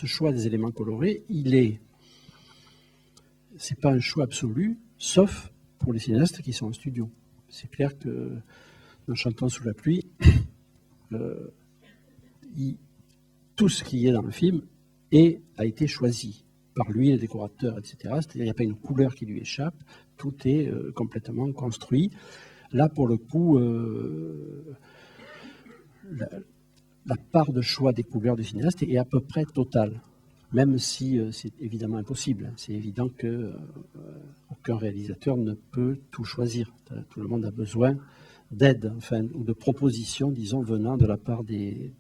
ce choix des éléments colorés, c'est pas un choix absolu, sauf pour les cinéastes qui sont en studio. C'est clair que dans Chantons sous la pluie, tout ce qui est dans le film a été choisi par lui, le décorateur, etc. C'est-à-dire qu'il n'y a pas une couleur qui lui échappe, tout est complètement construit. Là, pour le coup, la part de choix des couleurs du cinéaste est à peu près totale, même si c'est évidemment impossible. C'est évident qu'aucun réalisateur ne peut tout choisir. Tout le monde a besoin d'aide, enfin, ou de propositions, disons, venant de la part du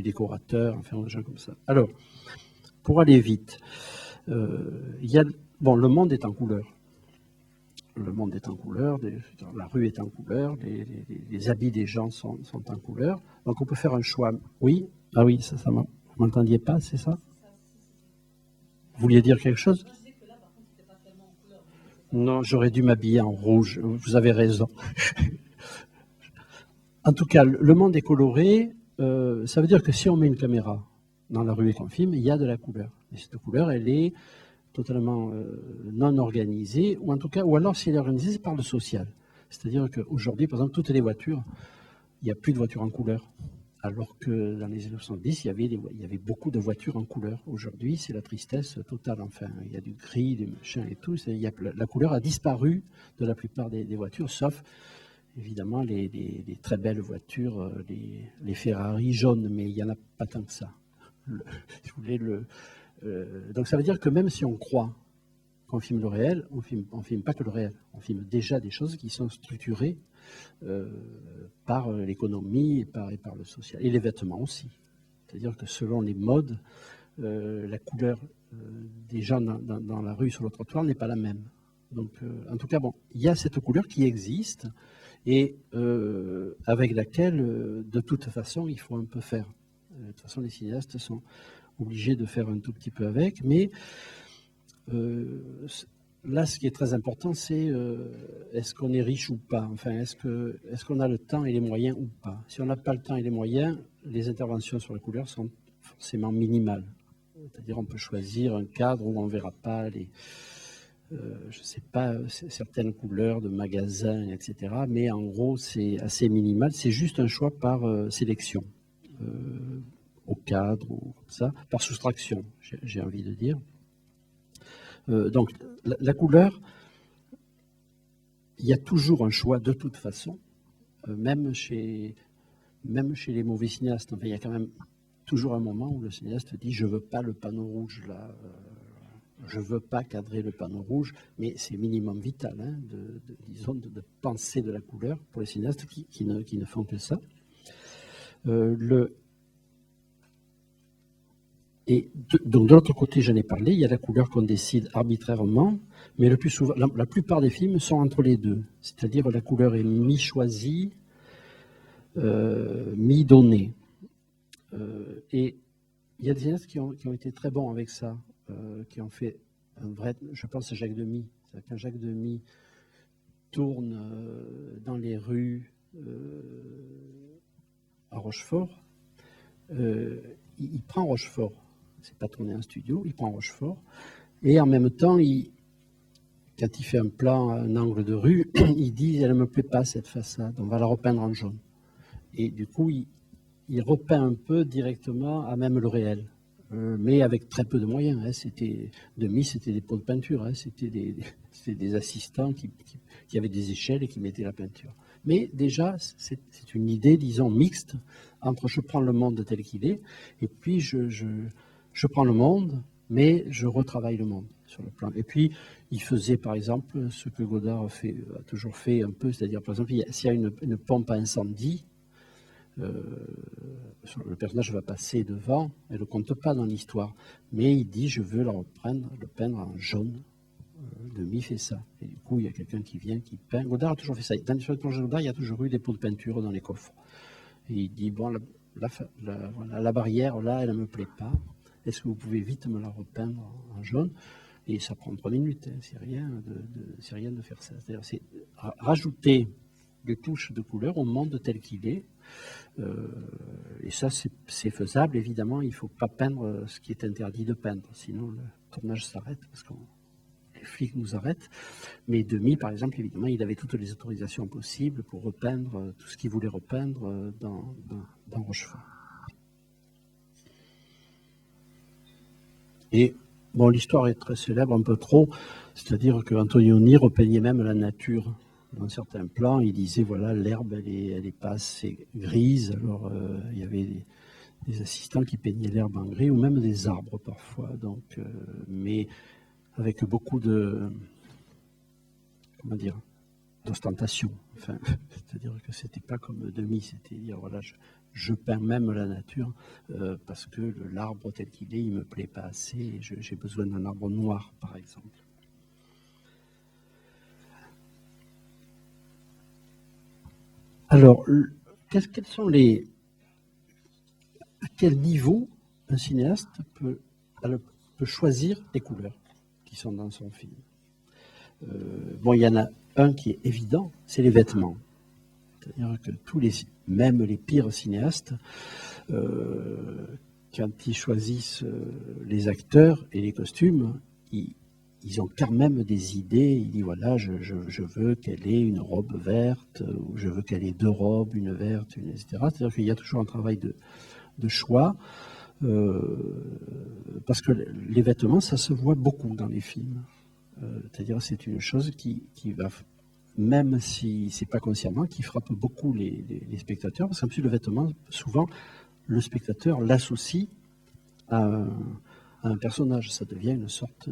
décorateur, enfin, des gens comme ça. Alors, pour aller vite, le monde est en couleur. Le monde est en couleur, la rue est en couleur, les habits des gens sont en couleur. Donc on peut faire un choix. Oui, ah oui, ça vous m'entendiez pas, c'est ça? Vous vouliez dire quelque chose? Non, j'aurais dû m'habiller en rouge. Vous avez raison. En tout cas, le monde est coloré. Ça veut dire que si on met une caméra dans la rue et qu'on filme, il y a de la couleur. Et cette couleur, elle est totalement non organisée, ou alors si elle est organisée, c'est par le social. C'est-à-dire qu'aujourd'hui, par exemple, toutes les voitures, il n'y a plus de voitures en couleur. Alors que dans les années 70, il y avait beaucoup de voitures en couleur. Aujourd'hui, c'est la tristesse totale. Enfin, il y a du gris, du machin et tout. La couleur a disparu de la plupart des voitures, sauf évidemment les très belles voitures, les Ferrari jaunes, mais il n'y en a pas tant que ça. Donc ça veut dire que même si on croit qu'on filme le réel, on filme pas que le réel. On filme déjà des choses qui sont structurées par l'économie et par le social. Et les vêtements aussi. C'est-à-dire que selon les modes, la couleur des gens dans la rue, sur le trottoir, n'est pas la même. Donc, en tout cas, bon, il y a cette couleur qui existe et avec laquelle, de toute façon, il faut un peu faire. De toute façon, les cinéastes sont obligés de faire un tout petit peu avec, mais là, ce qui est très important, c'est est-ce qu'on est riche ou pas? Enfin, est-ce qu'on a le temps et les moyens ou pas? Si on n'a pas le temps et les moyens, les interventions sur la couleur sont forcément minimales. C'est-à-dire, on peut choisir un cadre où on ne verra pas je ne sais pas, certaines couleurs de magasins, etc. Mais en gros, c'est assez minimal. C'est juste un choix par sélection, au cadre ou comme ça, par soustraction, j'ai envie de dire. Donc, la couleur, il y a toujours un choix de toute façon, même chez les mauvais cinéastes. Enfin, il y a quand même toujours un moment où le cinéaste dit « je ne veux pas le panneau rouge là, je ne veux pas cadrer le panneau rouge », mais c'est minimum vital, hein, disons, de penser de la couleur pour les cinéastes qui ne font que ça. Donc de l'autre côté, j'en ai parlé, il y a la couleur qu'on décide arbitrairement, mais le plus souvent, la plupart des films sont entre les deux. C'est-à-dire la couleur est mi-choisie, mi-donnée. Et il y a des cinéastes qui ont été très bons avec ça, qui ont fait un vrai... Je pense à Jacques Demy. Quand Jacques Demy tourne dans les rues à Rochefort, il prend Rochefort. C'est pas tourné en studio, il prend Rochefort. Et en même temps, quand il fait un plan, un angle de rue, il dit « elle ne me plaît pas cette façade, on va la repeindre en jaune ». Et du coup, il repeint un peu directement à même le réel, mais avec très peu de moyens. Hein. C'était des pots de peinture, hein. C'était des assistants qui avaient des échelles et qui mettaient la peinture. Mais déjà, c'est une idée, disons, mixte entre je prends le monde tel qu'il est, et puis je prends le monde, mais je retravaille le monde sur le plan. Et puis, il faisait, par exemple, ce que Godard a toujours fait un peu, c'est-à-dire, par exemple, s'il y a une pompe à incendie, le personnage va passer devant, elle ne le compte pas dans l'histoire, mais il dit, je veux le peindre en jaune. Demy fait ça. Et du coup, il y a quelqu'un qui vient, qui peint. Godard a toujours fait ça. Sur le projet de Godard, il y a toujours eu des pots de peinture dans les coffres. Et il dit, bon, la barrière, là, elle ne me plaît pas. Est-ce que vous pouvez vite me la repeindre en jaune? Et ça prend 3 minutes, hein. C'est rien de faire ça. C'est-à-dire, c'est rajouter les touches de couleur au monde tel qu'il est. Et ça, c'est faisable. Évidemment, il ne faut pas peindre ce qui est interdit de peindre, sinon le tournage s'arrête, parce que les flics nous arrêtent. Mais Demy, par exemple, évidemment, il avait toutes les autorisations possibles pour repeindre tout ce qu'il voulait repeindre dans Rochefort. Et bon, l'histoire est très célèbre, un peu trop, c'est-à-dire qu'Antonioni repeignait même la nature. Dans certains plans, il disait, voilà, l'herbe, elle est pas assez grise. Alors, il y avait des assistants qui peignaient l'herbe en gris, ou même des arbres parfois. Donc, mais avec beaucoup de, comment dire, d'ostentation. Enfin, c'est-à-dire que c'était pas comme Demy, c'était dire, voilà, je peins même la nature parce que l'arbre tel qu'il est, il me plaît pas assez. Et j'ai besoin d'un arbre noir, par exemple. Alors, quels sont à quel niveau un cinéaste peut choisir les couleurs qui sont dans son film? Bon, il y en a un qui est évident, c'est les vêtements. C'est-à-dire que même les pires cinéastes, quand ils choisissent les acteurs et les costumes, ils ont quand même des idées. Ils disent, voilà, je veux qu'elle ait une robe verte, ou je veux qu'elle ait deux robes, une verte, une, etc. C'est-à-dire qu'il y a toujours un travail de choix, parce que les vêtements, ça se voit beaucoup dans les films. C'est-à-dire que c'est une chose qui va, même si c'est pas consciemment, qui frappe beaucoup les spectateurs, parce qu'en plus le vêtement, souvent, le spectateur l'associe à un personnage. Ça devient une sorte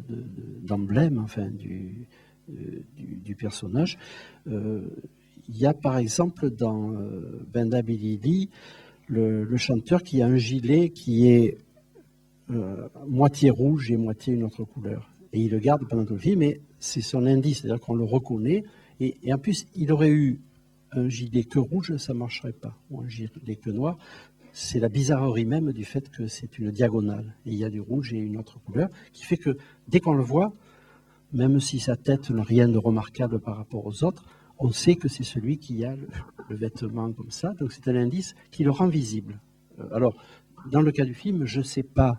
d'emblème, enfin, du personnage. Il y a par exemple dans Benda Bilili le chanteur qui a un gilet qui est moitié rouge et moitié une autre couleur. Et il le garde pendant tout le film, mais c'est son indice, c'est-à-dire qu'on le reconnaît. Et en plus, il aurait eu un gilet que rouge, ça ne marcherait pas, ou un gilet que noir. C'est la bizarrerie même du fait que c'est une diagonale. Et il y a du rouge et une autre couleur, qui fait que dès qu'on le voit, même si sa tête n'a rien de remarquable par rapport aux autres, on sait que c'est celui qui a le vêtement comme ça. Donc c'est un indice qui le rend visible. Alors, dans le cas du film, je ne sais pas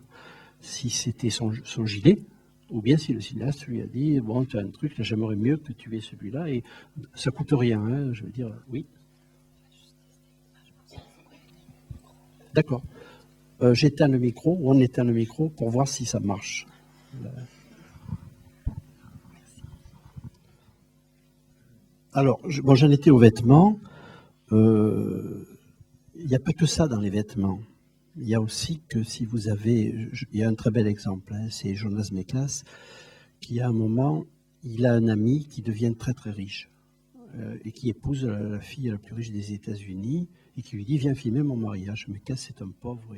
si c'était son gilet, ou bien si le cinéaste lui a dit, bon, tu as un truc, j'aimerais mieux que tu aies celui-là, et ça coûte rien, hein, je veux dire, oui. D'accord. J'éteins le micro, ou on éteint le micro pour voir si ça marche. Alors, j'en étais aux vêtements. Il n'y a pas que ça dans les vêtements. Il y a aussi que si vous avez... Il y a un très bel exemple, hein, c'est Jonas Mekas, qui à un moment, il a un ami qui devient très très riche et qui épouse la fille la plus riche des États-Unis et qui lui dit, viens filmer mon mariage. Mekas, c'est un pauvre,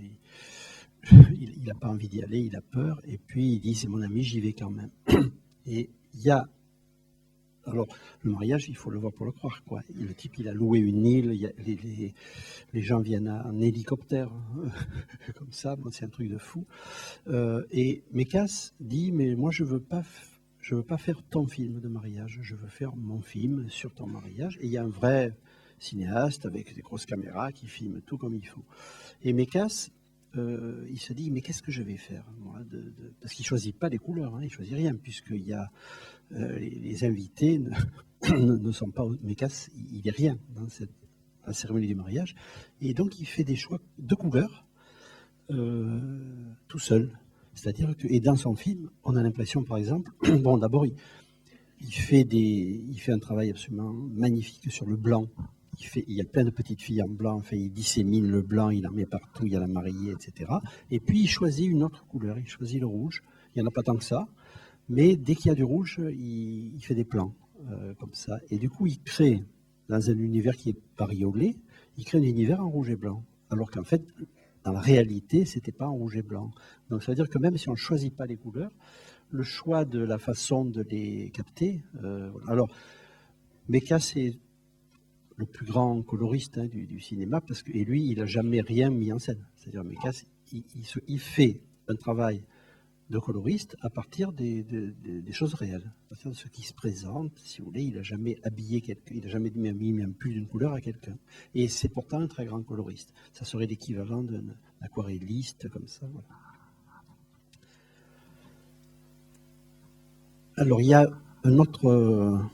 il n'a pas envie d'y aller, il a peur, et puis il dit, c'est mon ami, j'y vais quand même. Et il y a... Alors, le mariage, il faut le voir pour le croire, quoi. Le type, il a loué une île, les gens viennent en hélicoptère, comme ça, bon, c'est un truc de fou. Et Mekas dit, mais moi, je veux pas faire ton film de mariage, je veux faire mon film sur ton mariage. Et il y a un vrai cinéaste avec des grosses caméras qui filme tout comme il faut. Et Mekas, il se dit, mais qu'est-ce que je vais faire, moi, parce qu'il ne choisit pas les couleurs, hein, il ne choisit rien, puisqu'il y a les invités ne sont pas... Mekas, il n'est rien dans la cérémonie du mariage. Et donc, il fait des choix de couleurs tout seul. C'est-à-dire que, et dans son film, on a l'impression, par exemple, bon, d'abord, il fait un travail absolument magnifique sur le blanc. Il y a plein de petites filles en blanc, enfin, il dissémine le blanc, il en met partout, il y a la mariée, etc. Et puis, il choisit une autre couleur, il choisit le rouge. Il n'y en a pas tant que ça, mais dès qu'il y a du rouge, il fait des plans comme ça. Et du coup, il crée, dans un univers qui est bariolé, il crée un univers en rouge et blanc. Alors qu'en fait, dans la réalité, ce n'était pas en rouge et blanc. Donc ça veut dire que même si on ne choisit pas les couleurs, le choix de la façon de les capter... voilà. Alors, Mekas, c'est le plus grand coloriste hein, du cinéma, et lui, il n'a jamais rien mis en scène. C'est-à-dire, Mekas, il fait un travail de coloriste à partir des choses réelles, à partir de ce qui se présente. Si vous voulez, il n'a jamais habillé quelqu'un, il n'a jamais mis même plus d'une couleur à quelqu'un. Et c'est pourtant un très grand coloriste. Ça serait l'équivalent d'un aquarelliste comme ça. Voilà. Alors, il y a un autre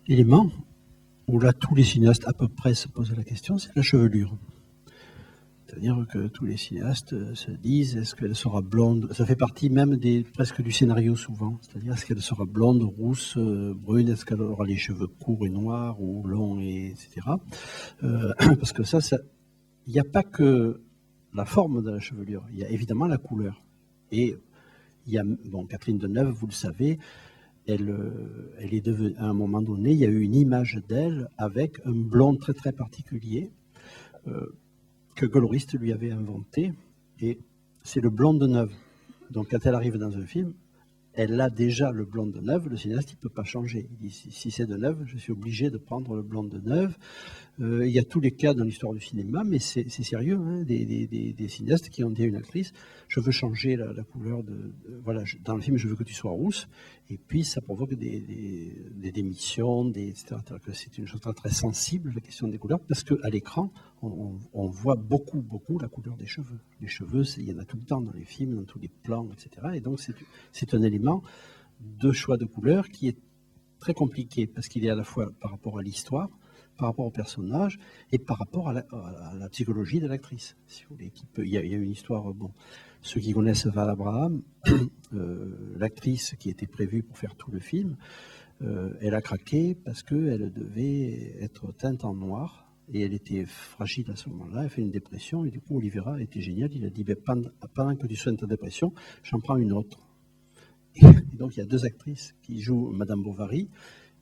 élément où là, tous les cinéastes à peu près se posent la question, c'est la chevelure. C'est-à-dire que tous les cinéastes se disent, est-ce qu'elle sera blonde? Ça fait partie même presque du scénario souvent. C'est-à-dire, est-ce qu'elle sera blonde, rousse, brune? Est-ce qu'elle aura les cheveux courts et noirs ou longs, etc. Parce que ça, il n'y a pas que la forme de la chevelure, il y a évidemment la couleur. Et il y a, bon, Catherine Deneuve, vous le savez, elle est devenue, à un moment donné, il y a eu une image d'elle avec un blond très très particulier que coloriste lui avait inventé, et c'est le blond de Deneuve. Donc quand elle arrive dans un film, elle a déjà le blond de Deneuve, le cinéaste il ne peut pas changer. Il dit, si c'est Deneuve, je suis obligé de prendre le blond de Deneuve. Il y a tous les cas dans l'histoire du cinéma, mais c'est sérieux, hein, des cinéastes qui ont dit à une actrice, je veux changer la couleur voilà, dans le film, je veux que tu sois rousse, et puis ça provoque des démissions, etc. C'est une chose très, très sensible, la question des couleurs, parce qu'à l'écran, on voit beaucoup la couleur des cheveux. Les cheveux, il y en a tout le temps dans les films, dans tous les plans, etc. Et donc c'est un élément de choix de couleur qui est très compliqué, parce qu'il est à la fois par rapport à l'histoire, par rapport au personnage et par rapport à la psychologie de l'actrice. Si vous voulez, il y a une histoire, bon, ceux qui connaissent Val Abraham, l'actrice qui était prévue pour faire tout le film, elle a craqué parce qu'elle devait être teinte en noir et elle était fragile à ce moment-là, elle fait une dépression et du coup Oliveira était génial, il a dit pendant que tu sois dans ta dépression, j'en prends une autre. Et donc il y a deux actrices qui jouent Madame Bovary.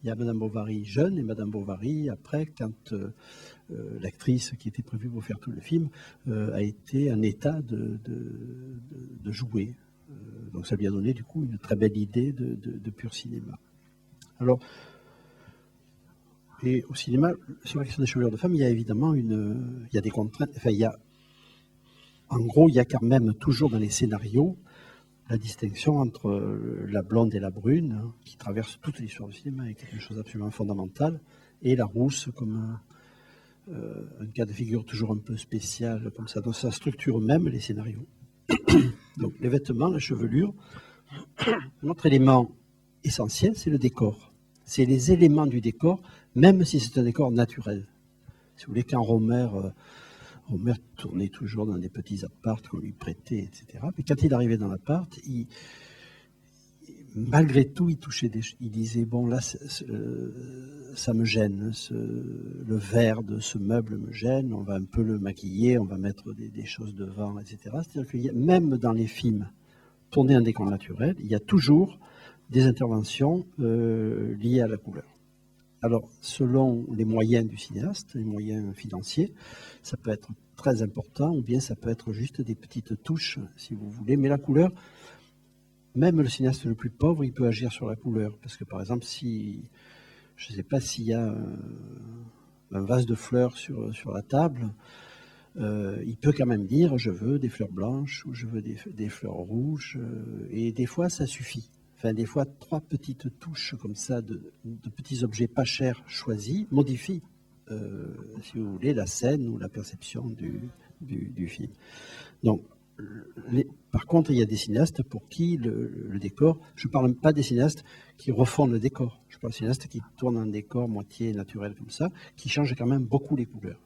Il y a Madame Bovary jeune et Madame Bovary après, quand l'actrice qui était prévue pour faire tout le film a été en état de jouer. Donc ça lui a donné du coup une très belle idée de pur cinéma. Alors, et au cinéma, sur la question des chevelures de femmes, il y a évidemment il y a des contraintes. Enfin, en gros, il y a quand même toujours dans les scénarios la distinction entre la blonde et la brune, hein, qui traverse toute l'histoire du cinéma et qui est quelque chose d'absolument fondamental, et la rousse comme un cas de figure toujours un peu spécial, comme ça. Donc ça structure même les scénarios. Donc les vêtements, la chevelure. Un autre élément essentiel, c'est le décor. C'est les éléments du décor, même si c'est un décor naturel. Si vous voulez, quand Romer tournait toujours dans des petits apparts qu'on lui prêtait, etc. Mais quand il arrivait dans l'appart, malgré tout, il disait, bon, là, ça me gêne, le verre de ce meuble me gêne, on va un peu le maquiller, on va mettre des choses devant, etc. C'est-à-dire que même dans les films tournés en décor naturel, il y a toujours des interventions liées à la couleur. Alors, selon les moyens du cinéaste, les moyens financiers, ça peut être très important ou bien ça peut être juste des petites touches, si vous voulez. Mais la couleur, même le cinéaste le plus pauvre, il peut agir sur la couleur. Parce que, par exemple, je ne sais pas s'il y a un vase de fleurs sur la table, il peut quand même dire, je veux des fleurs blanches ou je veux des fleurs rouges. Et des fois, ça suffit. Enfin, des fois, 3 petites touches comme ça de petits objets pas chers choisis modifient, si vous voulez, la scène ou la perception du film. Donc, par contre, il y a des cinéastes pour qui le décor, je ne parle pas des cinéastes qui refont le décor, je parle des cinéastes qui tournent un décor moitié naturel comme ça, qui changent quand même beaucoup les couleurs.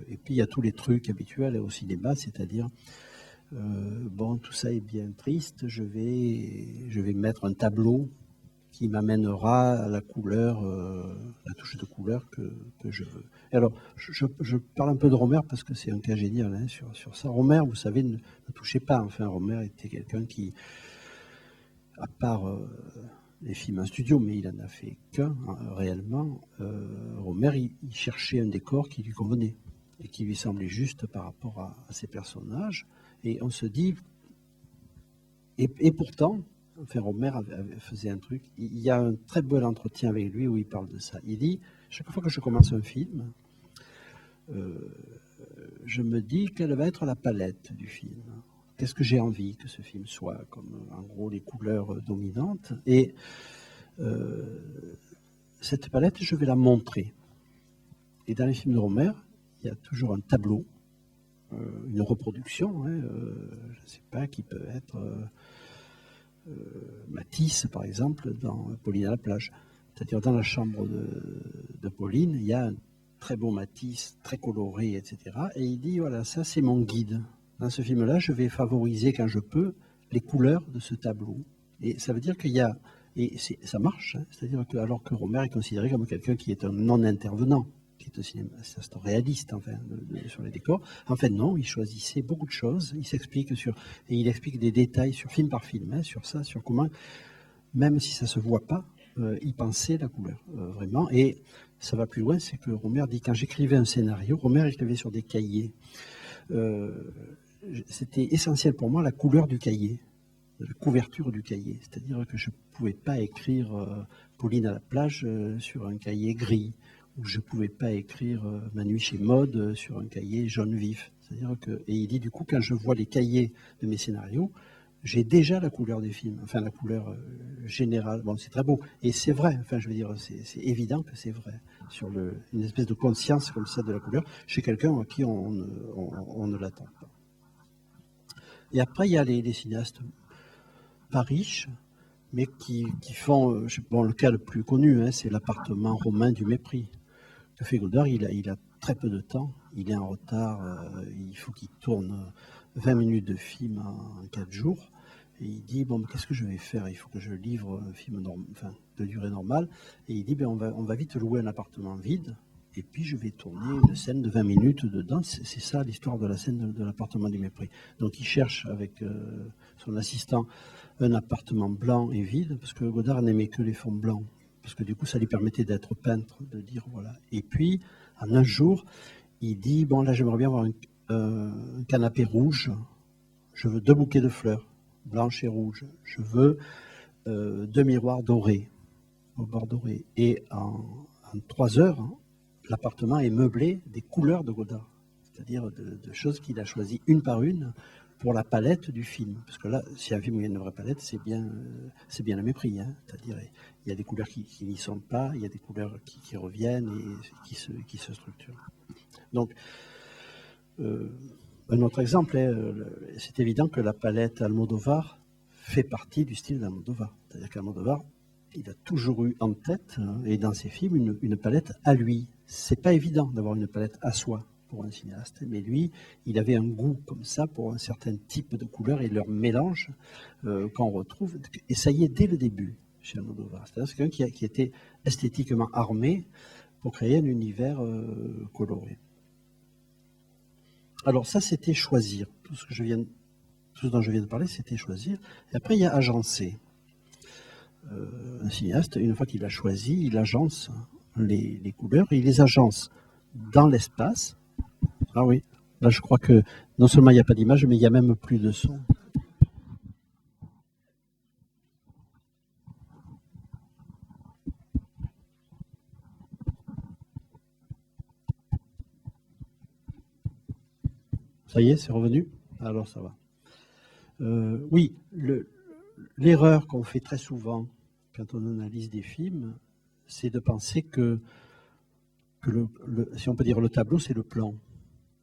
Et puis, il y a tous les trucs habituels au cinéma, c'est-à-dire bon, tout ça est bien triste, je vais mettre un tableau qui m'amènera à la couleur, la touche de couleur que je veux. Et alors, je parle un peu de Romer parce que c'est un cas génial hein, sur ça. Romer, vous savez, ne touchez pas. Enfin, Romer était quelqu'un qui, à part les films en studio, mais il en a fait qu'un réellement, Romer, il cherchait un décor qui lui convenait et qui lui semblait juste par rapport à ses personnages. Et on se dit, et pourtant, enfin Romer faisait un truc, il y a un très bel entretien avec lui où il parle de ça. Il dit, chaque fois que je commence un film, je me dis quelle va être la palette du film. qu'est-ce que j'ai envie que ce film soit, comme en gros les couleurs dominantes. Et cette palette, je vais la montrer. Et dans les films de Rohmer, il y a toujours un tableau, une reproduction, hein, je ne sais pas, qui peut être Matisse, par exemple, dans Pauline à la plage. C'est-à-dire dans la chambre de Pauline, il y a un très beau Matisse, très coloré, etc. Et il dit, voilà, ça c'est mon guide. Dans ce film-là, je vais favoriser, quand je peux, les couleurs de ce tableau. Et ça veut dire qu'il y a... Et ça marche, hein, c'est-à-dire que alors que Rohmer est considéré comme quelqu'un qui est un non-intervenant, qui est un réaliste enfin, sur les décors. En fait, non, il choisissait beaucoup de choses. Il s'explique sur et il explique des détails sur film par film, hein, sur ça, sur comment, même si ça se voit pas, il pensait la couleur vraiment. Et ça va plus loin, c'est que Rohmer dit quand j'écrivais un scénario, Rohmer écrivait sur des cahiers. C'était essentiel pour moi la couleur du cahier, la couverture du cahier. C'est-à-dire que je ne pouvais pas écrire Pauline à la plage sur un cahier gris, ou je ne pouvais pas écrire Ma nuit chez Maud sur un cahier jaune vif. C'est-à-dire que, et il dit du coup, quand je vois les cahiers de mes scénarios, j'ai déjà la couleur des films, enfin la couleur générale. Bon, c'est très beau. Et c'est vrai, enfin je veux dire, c'est évident que c'est vrai. Sur une espèce de conscience comme ça de la couleur, chez quelqu'un à qui on ne l'attend pas. Et après, il y a les cinéastes pas riches, mais qui font, bon, le cas le plus connu, hein, c'est l'appartement romain du mépris. Que fait Godard, il a très peu de temps, il est en retard, il faut qu'il tourne 20 minutes de film en 4 jours. Et il dit, bon, qu'est-ce que je vais faire? Il faut que je livre un film de durée normale. Et il dit, ben, on va vite louer un appartement vide, et puis je vais tourner une scène de 20 minutes dedans. C'est ça l'histoire de la scène de l'appartement du mépris. Donc il cherche avec son assistant un appartement blanc et vide, parce que Godard n'aimait que les fonds blancs, parce que du coup ça lui permettait d'être peintre, de dire voilà. Et puis, en un jour, il dit, bon là j'aimerais bien avoir un canapé rouge, je veux 2 bouquets de fleurs, blanches et rouges, je veux 2 miroirs dorés, au bord doré. Et en 3 heures, hein, l'appartement est meublé des couleurs de Godard, c'est-à-dire de choses qu'il a choisies une par une pour la palette du film. Parce que là, si un film où il y a une vraie palette, c'est bien le mépris. Hein. C'est-à-dire, il y a des couleurs qui n'y sont pas, il y a des couleurs qui reviennent et qui se structurent. Donc, un autre exemple, c'est évident que la palette Almodovar fait partie du style d'Almodovar. C'est-à-dire qu'Almodovar, il a toujours eu en tête, hein, et dans ses films, une palette à lui. C'est pas évident d'avoir une palette à soi pour un cinéaste, mais lui, il avait un goût comme ça pour un certain type de couleurs et leur mélange qu'on retrouve, et ça y est dès le début chez Almodovar. C'est-à-dire c'est quelqu'un qui était esthétiquement armé pour créer un univers coloré. Alors ça, c'était choisir. Tout ce dont je viens de parler, c'était choisir. Et après, il y a agencer. Un cinéaste, une fois qu'il a choisi, il agence les couleurs et il les agence dans l'espace. Ah oui, là je crois que non seulement il n'y a pas d'image, mais il n'y a même plus de son. Ça y est, c'est revenu? Alors ça va. Oui, l'erreur qu'on fait très souvent quand on analyse des films, c'est de penser que si on peut dire le tableau, c'est le plan.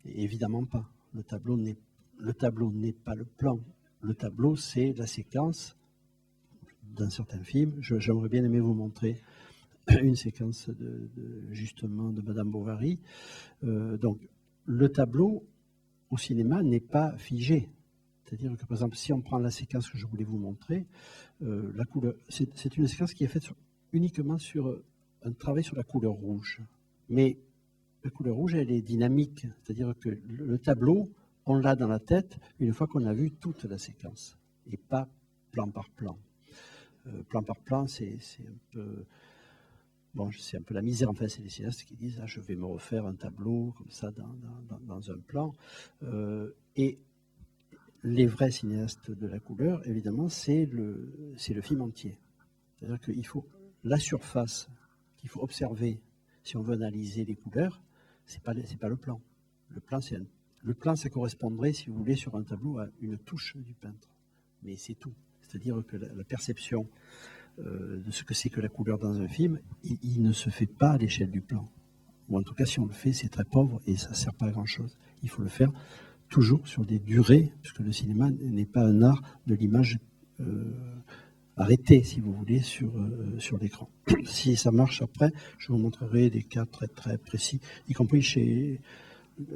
Et évidemment pas. Le tableau n'est pas le plan. Le tableau, c'est la séquence d'un certain film. J'aimerais bien aimer vous montrer une séquence justement de Madame Bovary. Donc, le tableau au cinéma n'est pas figé. C'est-à-dire que, par exemple, si on prend la séquence que je voulais vous montrer, la couleur, c'est une séquence qui est faite uniquement sur un travail sur la couleur rouge. Mais la couleur rouge, elle est dynamique. C'est-à-dire que le tableau, on l'a dans la tête une fois qu'on a vu toute la séquence, et pas plan par plan. Plan par plan, c'est un peu... Bon, c'est un peu la misère. Enfin, c'est les cinéastes qui disent, ah, je vais me refaire un tableau comme ça dans un plan. Et les vrais cinéastes de la couleur, évidemment, c'est le film entier. C'est-à-dire qu'il faut la surface qu'il faut observer si on veut analyser les couleurs, c'est pas le plan. Le plan, c'est Le plan, ça correspondrait, si vous voulez, sur un tableau à une touche du peintre. Mais c'est tout. C'est-à-dire que la perception de ce que c'est que la couleur dans un film, il ne se fait pas à l'échelle du plan. Ou en tout cas, si on le fait, c'est très pauvre et ça ne sert pas à grand-chose. Il faut le faire toujours sur des durées, puisque le cinéma n'est pas un art de l'image arrêtée, si vous voulez, sur l'écran. Si ça marche après, je vous montrerai des cas très très précis, y compris chez...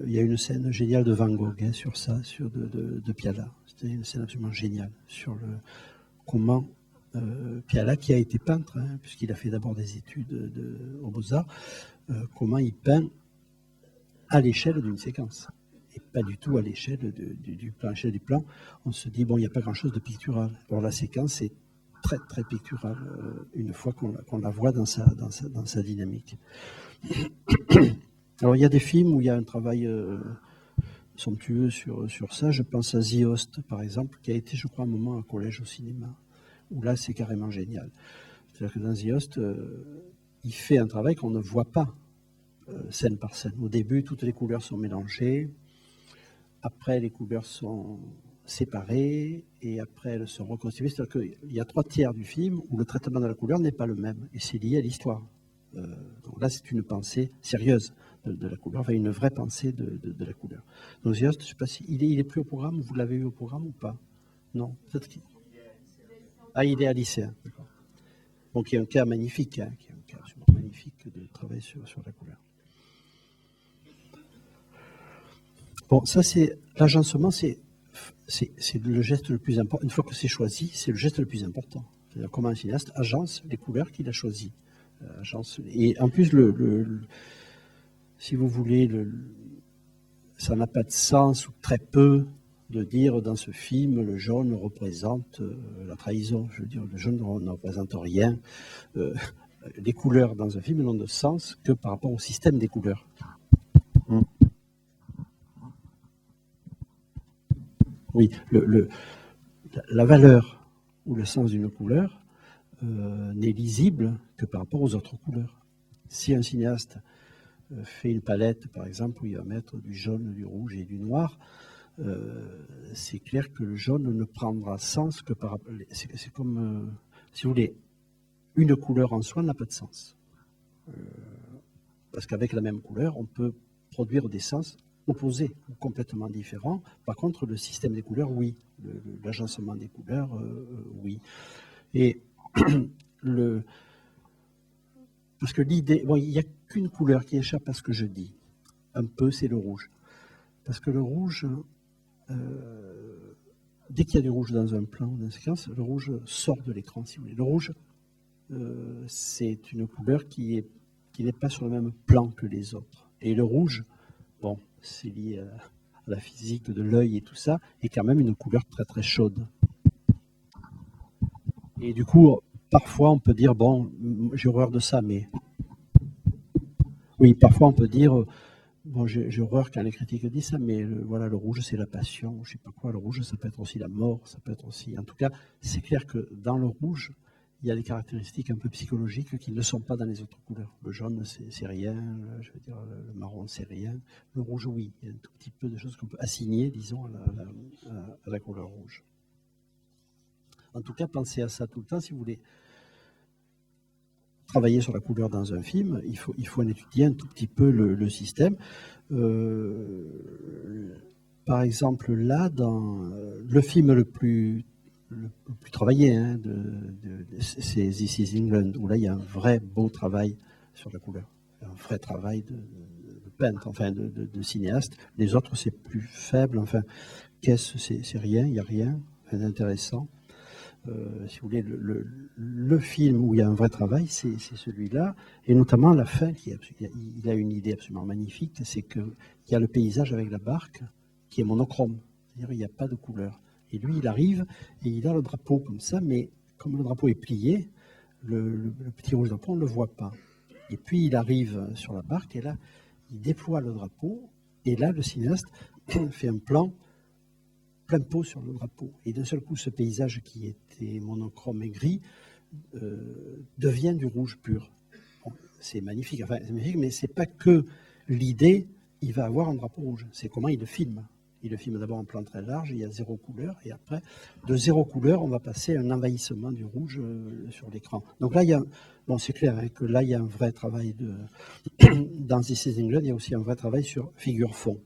Il y a une scène géniale de Van Gogh sur ça, de Piala. C'était une scène absolument géniale sur comment Piala, qui a été peintre, puisqu'il a fait d'abord des études aux Beaux-Arts, comment il peint à l'échelle d'une séquence et pas du tout à l'échelle du plan. À l'échelle du plan, on se dit, bon, il n'y a pas grand-chose de pictural. Or, la séquence est très, très picturale une fois qu'on la voit dans sa dynamique. Alors, il y a des films où il y a un travail somptueux sur ça. Je pense à The Host, par exemple, qui a été, je crois, un moment un collège au cinéma, où là, c'est carrément génial. C'est-à-dire que dans The Host, il fait un travail qu'on ne voit pas scène par scène. Au début, toutes les couleurs sont mélangées. Après, les couleurs sont séparées et après, elles sont reconstituées. C'est-à-dire qu'il y a 3/3 du film où le traitement de la couleur n'est pas le même et c'est lié à l'histoire. Donc là, c'est une pensée sérieuse de la couleur, enfin une vraie pensée de la couleur. Donc, je ne sais pas si il est plus au programme. Vous l'avez eu au programme ou pas? Non, peut-être qu'il... Ah, il est à lycéen, d'accord. Donc, il y a un cas magnifique, qui est un cas absolument magnifique de travail sur la couleur. Bon, ça, c'est l'agencement, c'est le geste le plus important. Une fois que c'est choisi, c'est le geste le plus important. C'est-à-dire comment un cinéaste agence les couleurs qu'il a choisies. Et en plus, si vous voulez, ça n'a pas de sens ou très peu de dire dans ce film le jaune représente la trahison. Je veux dire, le jaune ne représente rien. Les couleurs dans un film n'ont de sens que par rapport au système des couleurs. Oui, la valeur ou le sens d'une couleur n'est lisible que par rapport aux autres couleurs. Si un cinéaste fait une palette, par exemple, où il va mettre du jaune, du rouge et du noir, c'est clair que le jaune ne prendra sens que par rapport... C'est comme, si vous voulez, une couleur en soi n'a pas de sens. Parce qu'avec la même couleur, on peut produire des sens opposés, ou complètement différents. Par contre, le système des couleurs, oui. L'agencement des couleurs, oui. Et parce que l'idée... Bon, il n'y a qu'une couleur qui échappe à ce que je dis. Un peu, c'est le rouge. Parce que le rouge... dès qu'il y a du rouge dans un plan, dans une séquence, le rouge sort de l'écran, si vous voulez. Le rouge, c'est une couleur qui n'est pas sur le même plan que les autres. Et le rouge, bon, c'est lié à la physique de l'œil et tout ça, est quand même une couleur très très chaude. Et du coup, parfois on peut dire, bon, j'ai horreur de ça, mais... Oui, parfois on peut dire, bon, j'ai horreur quand les critiques disent ça, mais voilà, le rouge c'est la passion, je sais pas quoi, le rouge ça peut être aussi la mort, ça peut être aussi... En tout cas, c'est clair que dans le rouge, il y a des caractéristiques un peu psychologiques qui ne sont pas dans les autres couleurs. Le jaune, c'est rien, je veux dire, le marron, c'est rien. Le rouge, oui, il y a un tout petit peu de choses qu'on peut assigner, disons, à la couleur rouge. En tout cas, pensez à ça tout le temps. Si vous voulez travailler sur la couleur dans un film, il faut en étudier un tout petit peu le système. Par exemple, là, dans le film le plus travaillé, c'est This is England, où là, il y a un vrai beau travail sur la couleur. Un vrai travail de peintre, enfin de cinéaste. Les autres, c'est plus faible. Enfin, c'est rien, il n'y a rien d'intéressant. Si vous voulez, le film où il y a un vrai travail, c'est celui-là, et notamment la fin, il a une idée absolument magnifique, c'est qu'il y a le paysage avec la barque qui est monochrome, c'est-à-dire il n'y a pas de couleur. Et lui, il arrive et il a le drapeau comme ça, mais comme le drapeau est plié, le petit rouge drapeau, on ne le voit pas. Et puis il arrive sur la barque et là, il déploie le drapeau, et là, le cinéaste fait un plan plein pot sur le drapeau. Et d'un seul coup, ce paysage qui était monochrome et gris devient du rouge pur. Bon, c'est magnifique, enfin, c'est magnifique, mais c'est pas que l'idée il va avoir un drapeau rouge. C'est comment il le filme. Il le filme d'abord en plan très large, il y a 0 couleur, et après, de 0 couleur, on va passer à un envahissement du rouge sur l'écran. Donc là, c'est clair que là, il y a un vrai travail dans This is England, il y a aussi un vrai travail sur figure-fond.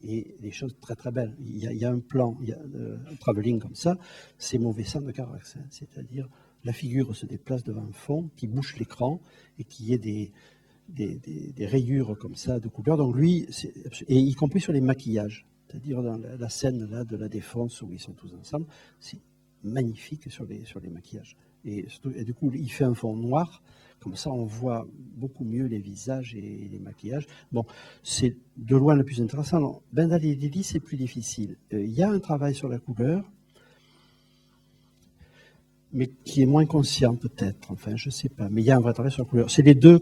Et des choses très très belles. Il y a un plan, un travelling comme ça, c'est mauvais sang de Carax, hein, c'est-à-dire la figure se déplace devant un fond qui bouche l'écran et qui y ait des rayures comme ça de couleurs. Donc lui, et y compris sur les maquillages, c'est-à-dire dans la scène là de la Défense où ils sont tous ensemble, c'est magnifique sur les maquillages. Et du coup, il fait un fond noir, comme ça on voit beaucoup mieux les visages et les maquillages. Bon, c'est de loin le plus intéressant. Alors, Bendal et Lily, c'est plus difficile. Il y a un travail sur la couleur, mais qui est moins conscient peut-être, enfin je ne sais pas, mais il y a un vrai travail sur la couleur. C'est les deux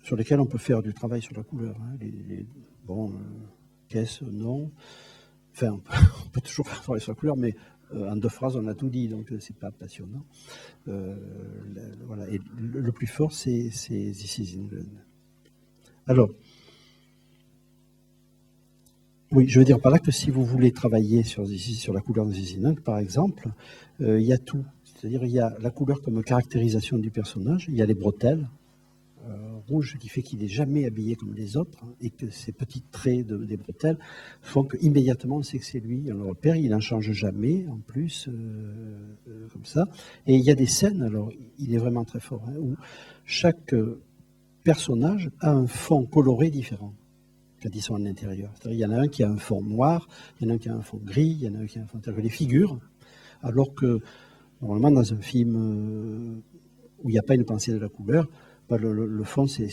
sur lesquels on peut faire du travail sur la couleur. Hein. Qu'est-ce, non. Enfin, on peut toujours faire travail sur la couleur, mais en 2 phrases, on a tout dit, donc c'est pas passionnant. Voilà. Et le plus fort, c'est This is England. Alors, oui, je veux dire par là que si vous voulez travailler sur la couleur de This is England, par exemple, il y a tout. C'est-à-dire, il y a la couleur comme caractérisation du personnage, il y a les bretelles, rouge qui fait qu'il n'est jamais habillé comme les autres, hein, et que ces petits traits des bretelles font qu'immédiatement on sait que c'est lui, on le repère, il n'en change jamais en plus, comme ça. Et il y a des scènes, alors il est vraiment très fort, hein, où chaque personnage a un fond coloré différent quand ils sont à l'intérieur. C'est-à-dire, il y en a un qui a un fond noir, il y en a un qui a un fond gris, il y en a un qui a un fond... C'est-à-dire que les figures, alors que normalement dans un film où il n'y a pas une pensée de la couleur, le fond, c'est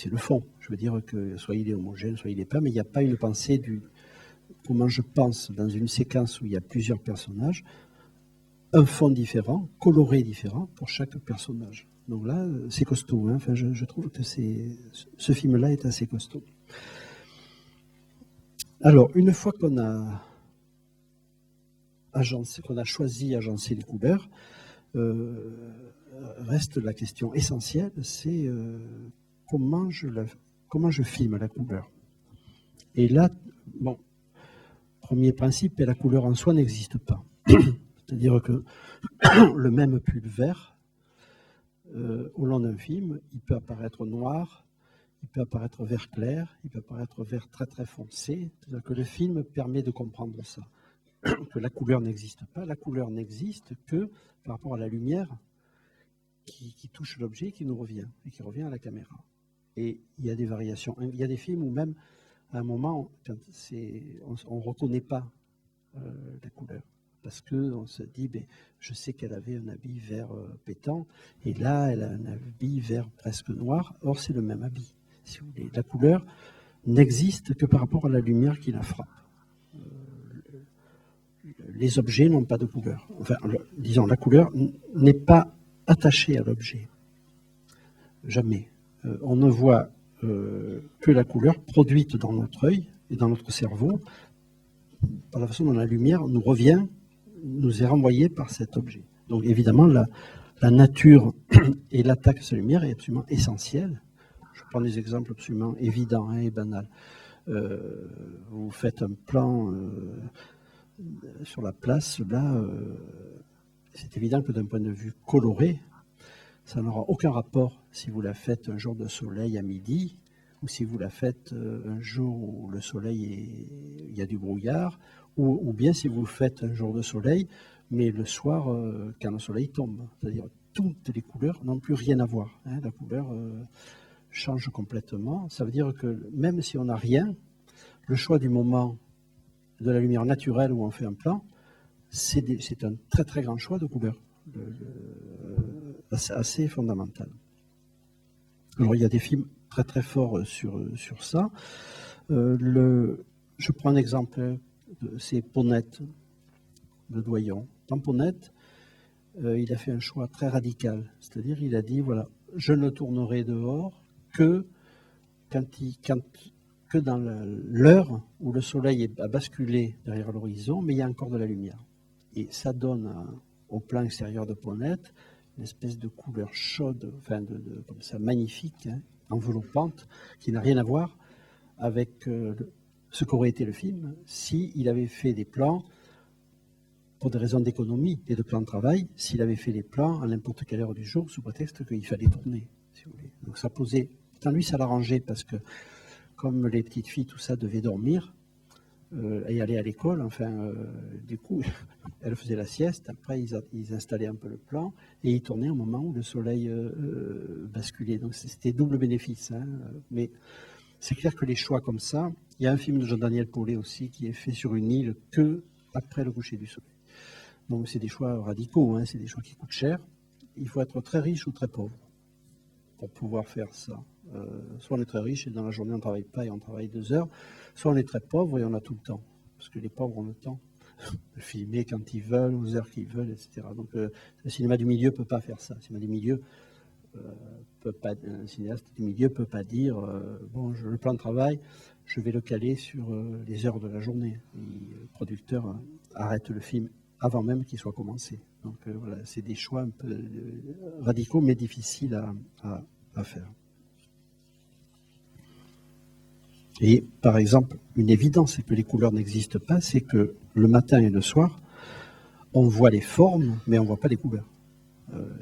le fond. Je veux dire que soit il est homogène, soit il n'est pas, mais il n'y a pas une pensée comment je pense dans une séquence où il y a plusieurs personnages, un fond différent, coloré différent pour chaque personnage. Donc là, c'est costaud. Hein. Enfin, je trouve que ce film-là est assez costaud. Alors, une fois qu'on a choisi, agencé les couleurs, reste la question essentielle, c'est comment je filme la couleur. Et là, bon, premier principe, la couleur en soi n'existe pas. C'est-à-dire que le même pull vert, au long d'un film, il peut apparaître noir, il peut apparaître vert clair, il peut apparaître vert très très foncé. C'est-à-dire que le film permet de comprendre ça, que la couleur n'existe pas. La couleur n'existe que par rapport à la lumière qui touche l'objet, qui nous revient, et qui revient à la caméra. Et il y a des variations. Il y a des films où même, à un moment, quand on ne reconnaît pas la couleur. Parce qu'on se dit, je sais qu'elle avait un habit vert pétant, et là, elle a un habit vert presque noir. Or, c'est le même habit, si vous voulez. La couleur n'existe que par rapport à la lumière qui la frappe. Les objets n'ont pas de couleur. Enfin, disons, la couleur n'est pas attachée à l'objet. Jamais. On ne voit que la couleur produite dans notre œil et dans notre cerveau par la façon dont la lumière nous est renvoyée par cet objet. Donc évidemment, la nature et l'attaque de cette lumière est absolument essentielle. Je prends des exemples absolument évidents et banals. Vous faites un plan sur la place, là, c'est évident que d'un point de vue coloré, ça n'aura aucun rapport si vous la faites un jour de soleil à midi ou si vous la faites un jour où le soleil il y a du brouillard, ou bien si vous faites un jour de soleil, mais le soir quand le soleil tombe. C'est-à-dire toutes les couleurs n'ont plus rien à voir. Hein. La couleur change complètement. Ça veut dire que même si on n'a rien, le choix du moment de la lumière naturelle où on fait un plan, c'est un très très grand choix de couleur. Assez fondamental. Alors il y a des films très très forts sur ça. Je prends un exemple, c'est Ponette de Doyon. Dans Ponette, il a fait un choix très radical, c'est-à-dire il a dit voilà, je ne tournerai dehors que dans l'heure où le soleil a basculé derrière l'horizon, mais il y a encore de la lumière. Et ça donne au plan extérieur de Ponette une espèce de couleur chaude, enfin comme ça, magnifique, hein, enveloppante qui n'a rien à voir avec ce qu'aurait été le film s'il avait fait des plans pour des raisons d'économie et de plan de travail, s'il avait fait les plans à n'importe quelle heure du jour sous prétexte qu'il fallait tourner, si vous voulez. Donc ça posait... Pourtant lui, ça l'arrangeait parce que comme les petites filles, tout ça, devaient dormir et aller à l'école, enfin, du coup, elles faisaient la sieste, après ils installaient un peu le plan et ils tournaient au moment où le soleil basculait. Donc c'était double bénéfice. Hein, mais c'est clair que les choix comme ça, il y a un film de Jean-Daniel Paulet aussi qui est fait sur une île que après le coucher du soleil. Donc c'est des choix radicaux, hein, c'est des choix qui coûtent cher. Il faut être très riche ou très pauvre pour pouvoir faire ça. Soit on est très riche et dans la journée on ne travaille pas et on travaille 2 heures, soit on est très pauvre et on a tout le temps. Parce que les pauvres ont le temps de filmer quand ils veulent, aux heures qu'ils veulent, etc. Donc le cinéma du milieu ne peut pas faire ça. Le cinéma du milieu un cinéaste du milieu ne peut pas dire bon, le plan de travail, je vais le caler sur les heures de la journée. Et le producteur arrête le film avant même qu'il soit commencé. Donc voilà, c'est des choix un peu radicaux mais difficiles à faire. Et par exemple, une évidence, c'est que les couleurs n'existent pas, c'est que le matin et le soir, on voit les formes, mais on ne voit pas les couleurs.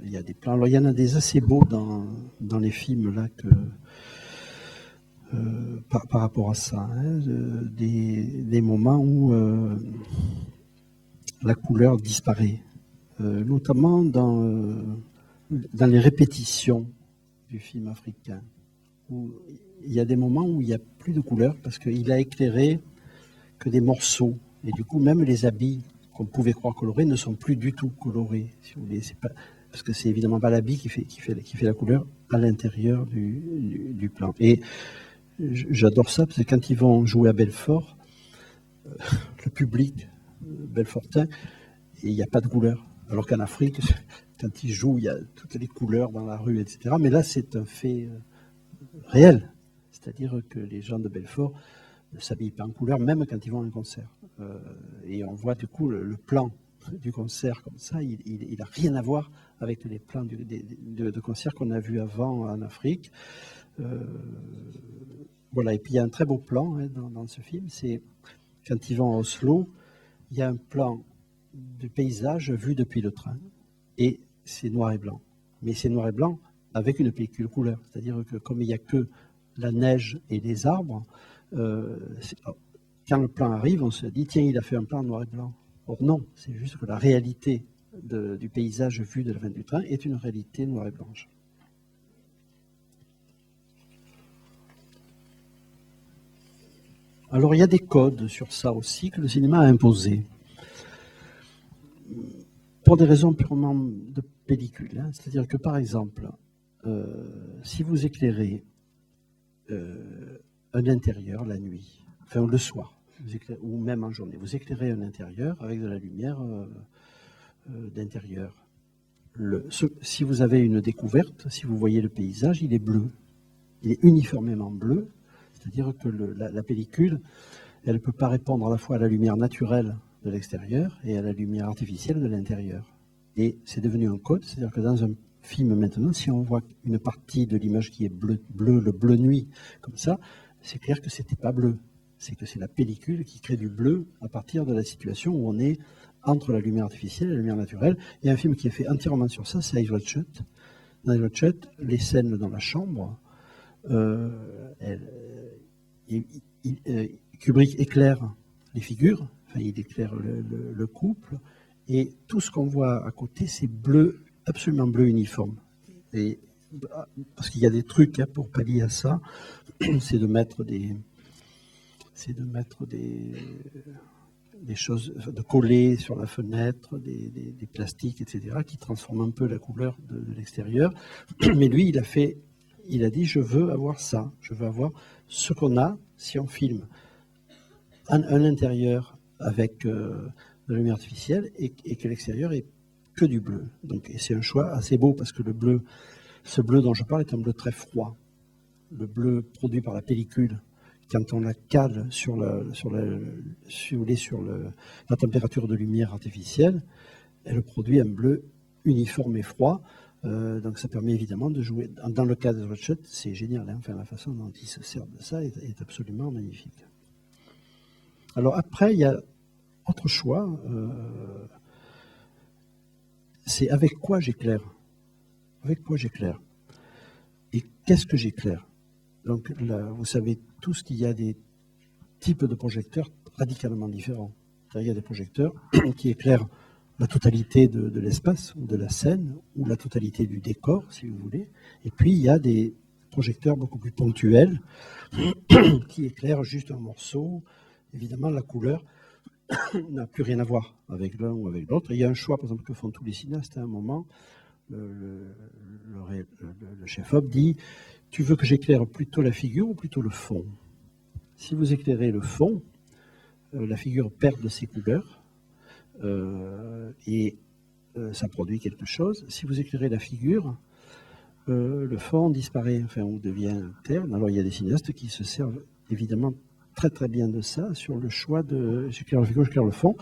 Il y a des plans. Alors il y en a des assez beaux dans les films là par rapport à ça, hein, des moments où la couleur disparaît, notamment dans les répétitions du film africain, où il y a des moments où il n'y a plus de couleur parce qu'il a éclairé que des morceaux. Et du coup, même les habits qu'on pouvait croire colorés ne sont plus du tout colorés, si vous voulez. C'est pas, parce que c'est évidemment pas l'habit qui fait la couleur à l'intérieur du plan. Et j'adore ça parce que quand ils vont jouer à Belfort, le public belfortain, il n'y a pas de couleur. Alors qu'en Afrique, quand ils jouent, il y a toutes les couleurs dans la rue, etc. Mais là, c'est un fait réel. C'est-à-dire que les gens de Belfort ne s'habillent pas en couleur, même quand ils vont à un concert. Et on voit du coup le plan du concert comme ça, il n'a rien à voir avec les plans de concert qu'on a vus avant en Afrique. Voilà, et puis il y a un très beau plan hein, dans ce film, c'est quand ils vont à Oslo, il y a un plan du paysage vu depuis le train, et c'est noir et blanc. Mais c'est noir et blanc avec une pellicule couleur, c'est-à-dire que comme il n'y a que la neige et les arbres, quand le plan arrive, on se dit tiens, il a fait un plan noir et blanc. Or non, c'est juste que la réalité du paysage vu de la fin du train est une réalité noire et blanche. Alors il y a des codes sur ça aussi que le cinéma a imposés. Pour des raisons purement de pellicule. Hein. C'est-à-dire que par exemple, si vous éclairez un intérieur la nuit, enfin le soir, ou même en journée, vous éclairez un intérieur avec de la lumière d'intérieur. Si vous avez une découverte, si vous voyez le paysage, il est bleu. Il est uniformément bleu, c'est-à-dire que la pellicule, elle ne peut pas répondre à la fois à la lumière naturelle de l'extérieur et à la lumière artificielle de l'intérieur. Et c'est devenu un code, c'est-à-dire que dans un film maintenant, si on voit une partie de l'image qui est bleu, le bleu nuit, comme ça, c'est clair que c'était pas bleu. C'est que c'est la pellicule qui crée du bleu à partir de la situation où on est entre la lumière artificielle et la lumière naturelle. Il y a un film qui est fait entièrement sur ça, c'est Eyes Wide Shut. Dans Eyes Wide Shut, les scènes dans la chambre, Kubrick éclaire les figures, enfin, il éclaire le couple, et tout ce qu'on voit à côté, c'est bleu, absolument bleu uniforme. Et, parce qu'il y a des trucs hein, pour pallier à ça, c'est de mettre des choses, de coller sur la fenêtre, des plastiques, etc., qui transforment un peu la couleur de l'extérieur. Mais lui, il a dit, je veux avoir ça, je veux avoir ce qu'on a si on filme un intérieur avec de la lumière artificielle et que l'extérieur est que du bleu. Donc, c'est un choix assez beau parce que ce bleu dont je parle est un bleu très froid. Le bleu produit par la pellicule, quand on la cale sur la température de lumière artificielle, elle produit un bleu uniforme et froid, Donc ça permet évidemment de jouer. Dans le cas de Swatchot, c'est génial. Hein, enfin, la façon dont il se sert de ça est absolument magnifique. Alors après, il y a autre choix. C'est avec quoi j'éclaire. Avec quoi j'éclaire. Et qu'est-ce que j'éclaire? Donc là, vous savez tous qu'il y a des types de projecteurs radicalement différents. Il y a des projecteurs qui éclairent la totalité de l'espace, ou de la scène, ou la totalité du décor, si vous voulez. Et puis, il y a des projecteurs beaucoup plus ponctuels qui éclairent juste un morceau. Évidemment, la couleur n'a plus rien à voir avec l'un ou avec l'autre. Il y a un choix, par exemple, que font tous les cinéastes à un moment. Le chef-op dit « Tu veux que j'éclaire plutôt la figure ou plutôt le fond ?» Si vous éclairez le fond, la figure perd de ses couleurs et ça produit quelque chose. Si vous éclairez la figure, le fond disparaît, enfin, ou devient terne. Alors il y a des cinéastes qui se servent évidemment très très bien de ça sur le choix de j'éclaire la figure, j'éclaire le fond.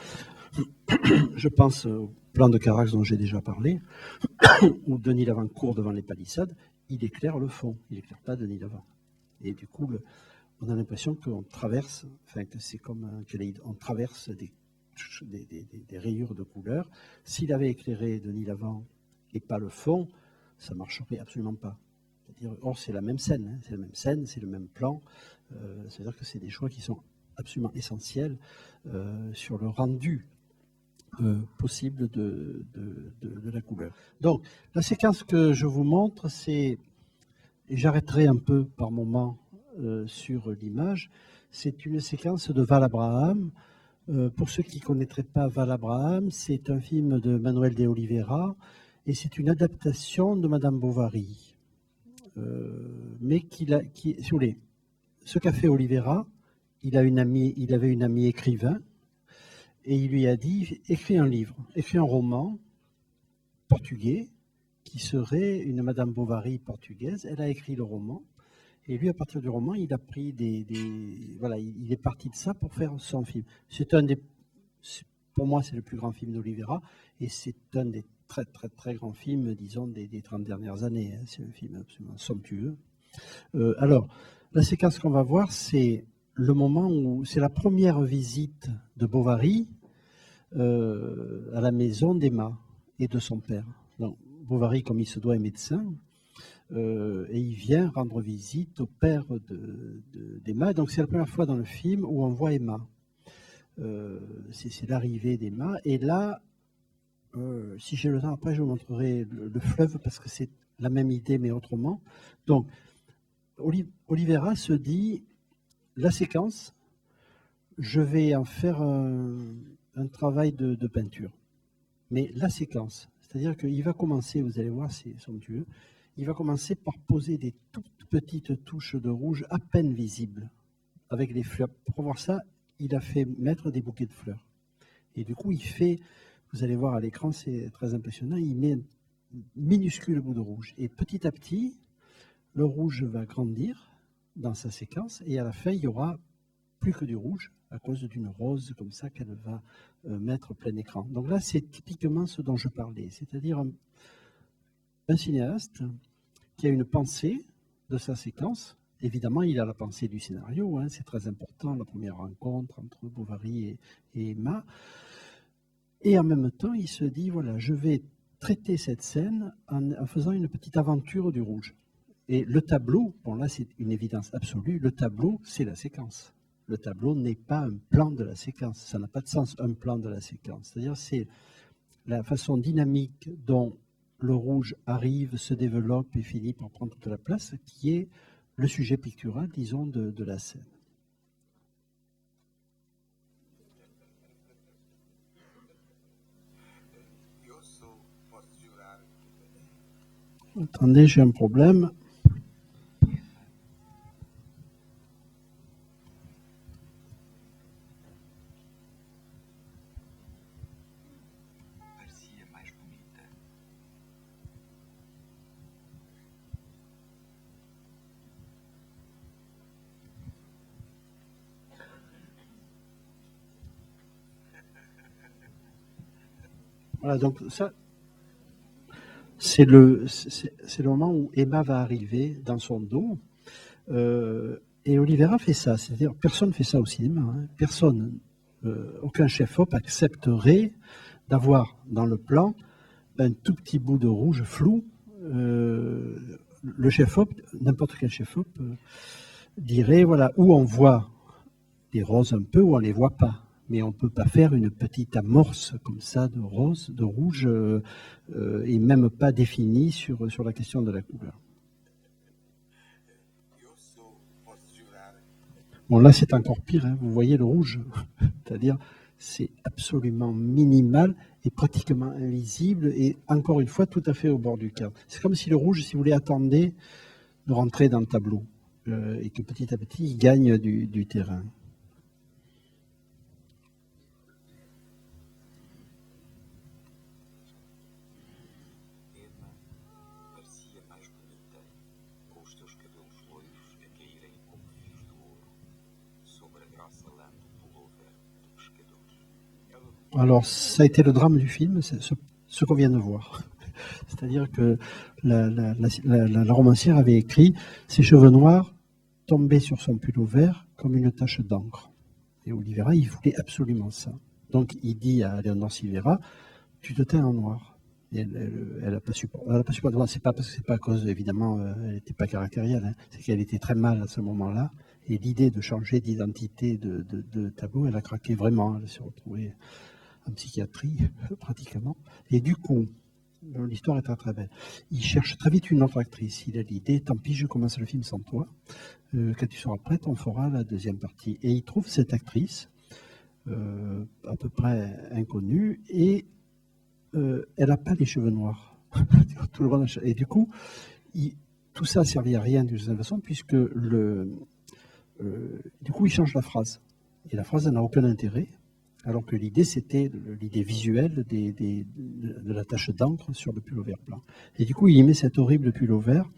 Je pense au plan de Carax dont j'ai déjà parlé, où Denis Lavant court devant les palissades, il éclaire le fond, il n'éclaire pas Denis Lavant. Et du coup, on a l'impression qu'on traverse, enfin que c'est comme un kaléidoscope, on traverse des rayures de couleurs. S'il avait éclairé Denis Lavant et pas le fond, ça ne marcherait absolument pas. C'est-à-dire, or, c'est la même scène, hein, c'est la même scène, c'est le même plan. C'est-à-dire que c'est des choix qui sont absolument essentiels sur le rendu possible de la couleur. Donc, la séquence que je vous montre, c'est, et j'arrêterai un peu par moment sur l'image, c'est une séquence de Val Abraham. Pour ceux qui ne connaîtraient pas Val Abraham, c'est un film de Manuel de Oliveira et c'est une adaptation de Madame Bovary. Mais si vous voulez, ce qu'a fait Oliveira, il avait une amie écrivain et il lui a dit écris un livre, écris un roman portugais qui serait une Madame Bovary portugaise. Elle a écrit le roman. Et lui, à partir du roman, il a pris voilà, il est parti de ça pour faire son film. Pour moi, c'est le plus grand film d'Oliveira, et c'est un des très, très, très grands films, disons, des 30 dernières années. Hein. C'est un film absolument somptueux. Alors, la séquence qu'on va voir, c'est le moment où c'est la première visite de Bovary à la maison d'Emma et de son père. Donc, Bovary, comme il se doit, est médecin. Et il vient rendre visite au père d'Emma. Donc c'est la première fois dans le film où on voit Emma. C'est l'arrivée d'Emma. Et là, si j'ai le temps, après je vous montrerai le fleuve parce que c'est la même idée mais autrement. Donc Oliveira se dit, la séquence, je vais en faire un travail de peinture. Mais la séquence, c'est-à-dire qu'il va commencer, vous allez voir, c'est somptueux, il va commencer par poser des toutes petites touches de rouge à peine visibles avec des fleurs. Pour voir ça, il a fait mettre des bouquets de fleurs. Et du coup, il fait, vous allez voir à l'écran, c'est très impressionnant, il met un minuscule bout de rouge. Et petit à petit, le rouge va grandir dans sa séquence et à la fin, il y aura plus que du rouge à cause d'une rose comme ça qu'elle va mettre plein écran. Donc là, c'est typiquement ce dont je parlais, c'est-à-dire un cinéaste qui a une pensée de sa séquence. Évidemment, il a la pensée du scénario, hein, c'est très important, la première rencontre entre Bovary et Emma. Et en même temps, il se dit, voilà, je vais traiter cette scène en faisant une petite aventure du rouge. Et le tableau, bon là c'est une évidence absolue, le tableau c'est la séquence. Le tableau n'est pas un plan de la séquence, ça n'a pas de sens un plan de la séquence. C'est-à-dire c'est la façon dynamique dont le rouge arrive, se développe et finit par prendre toute la place, qui est le sujet pictural, disons, de la scène. Attendez, j'ai un problème. Voilà, donc ça, c'est le moment où Emma va arriver dans son dos. Et Oliveira fait ça, c'est-à-dire personne ne fait ça au cinéma. Hein. Personne, aucun chef-op accepterait d'avoir dans le plan un tout petit bout de rouge flou. Le chef-op, n'importe quel chef-op, dirait voilà, où on voit des roses un peu, où on ne les voit pas. Mais on ne peut pas faire une petite amorce comme ça de rose, de rouge, et même pas définie sur la question de la couleur. Bon, là, c'est encore pire, hein. Vous voyez le rouge, c'est-à-dire c'est absolument minimal et pratiquement invisible et encore une fois tout à fait au bord du cadre. C'est comme si le rouge, si vous voulez, attendait de rentrer dans le tableau et que petit à petit, il gagne du terrain. Alors, ça a été le drame du film, c'est ce qu'on vient de voir. C'est-à-dire que la romancière avait écrit « Ses cheveux noirs tombaient sur son pull vert comme une tache d'encre ». Et Oliveira, il voulait absolument ça. Donc, il dit à Léonore Silveira « Tu te teins en noir ». Et elle n'a pas supporté. C'est pas parce que c'est pas à cause, évidemment, elle n'était pas caractérielle, hein, c'est qu'elle était très mal à ce moment-là. Et l'idée de changer d'identité de tableau, elle a craqué vraiment. Elle s'est retrouvée en psychiatrie, pratiquement. Et du coup, l'histoire est très très belle. Il cherche très vite une autre actrice. Il a l'idée, tant pis, je commence le film sans toi. Quand tu seras prête, on fera la deuxième partie. Et il trouve cette actrice, à peu près inconnue, et elle n'a pas les cheveux noirs. Tout le monde et du coup, tout ça ne servait à rien d'une certaine façon, puisque du coup, il change la phrase. Et la phrase n'a aucun intérêt. Alors que l'idée, c'était l'idée visuelle de la tache d'encre sur le pull vert blanc. Et du coup, il y met cet horrible pull vert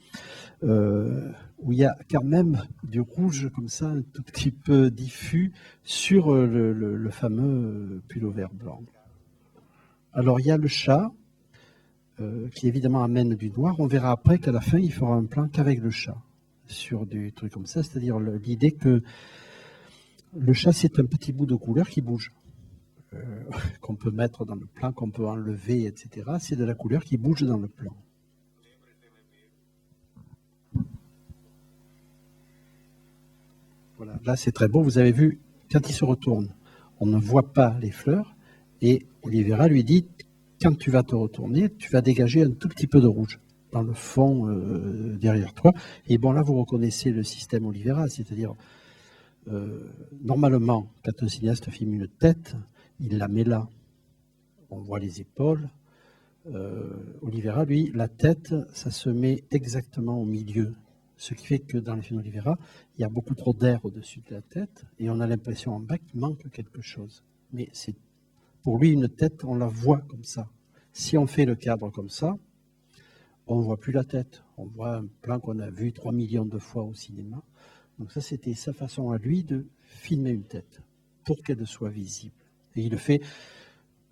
où il y a quand même du rouge comme ça, un tout petit peu diffus sur le fameux pull vert blanc. Alors, il y a le chat qui évidemment amène du noir. On verra après qu'à la fin, il fera un plan qu'avec le chat sur du truc comme ça, c'est-à-dire l'idée que le chat, c'est un petit bout de couleur qui bouge. Qu'on peut mettre dans le plan, qu'on peut enlever, etc. C'est de la couleur qui bouge dans le plan. Voilà, là c'est très beau. Vous avez vu, quand il se retourne, on ne voit pas les fleurs. Et Oliveira lui dit, quand tu vas te retourner, tu vas dégager un tout petit peu de rouge dans le fond derrière toi. Et bon, là vous reconnaissez le système Oliveira, c'est-à-dire, normalement, quand un cinéaste filme une tête, il la met là. On voit les épaules. Oliveira, lui, la tête, ça se met exactement au milieu. Ce qui fait que dans les films d'Oliveira, il y a beaucoup trop d'air au-dessus de la tête et on a l'impression en bas qu'il manque quelque chose. Mais c'est pour lui, une tête, on la voit comme ça. Si on fait le cadre comme ça, on ne voit plus la tête. On voit un plan qu'on a vu 3 millions de fois au cinéma. Donc ça, c'était sa façon à lui de filmer une tête pour qu'elle soit visible. Et il le fait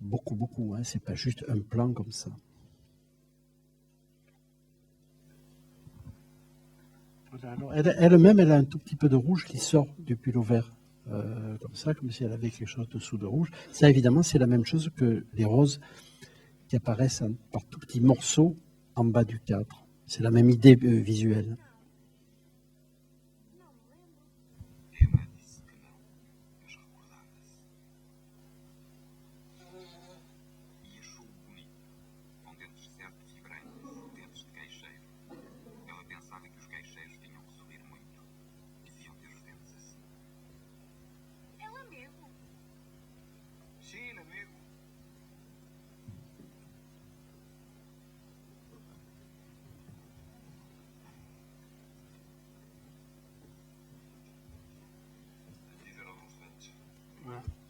beaucoup, beaucoup. Hein. C'est pas juste un plan comme ça. Voilà, alors elle-même, elle a un tout petit peu de rouge qui sort du pull vert. Comme ça, comme si elle avait quelque chose dessous de rouge. Ça, évidemment, c'est la même chose que les roses qui apparaissent par tout petits morceaux en bas du cadre. C'est la même idée visuelle.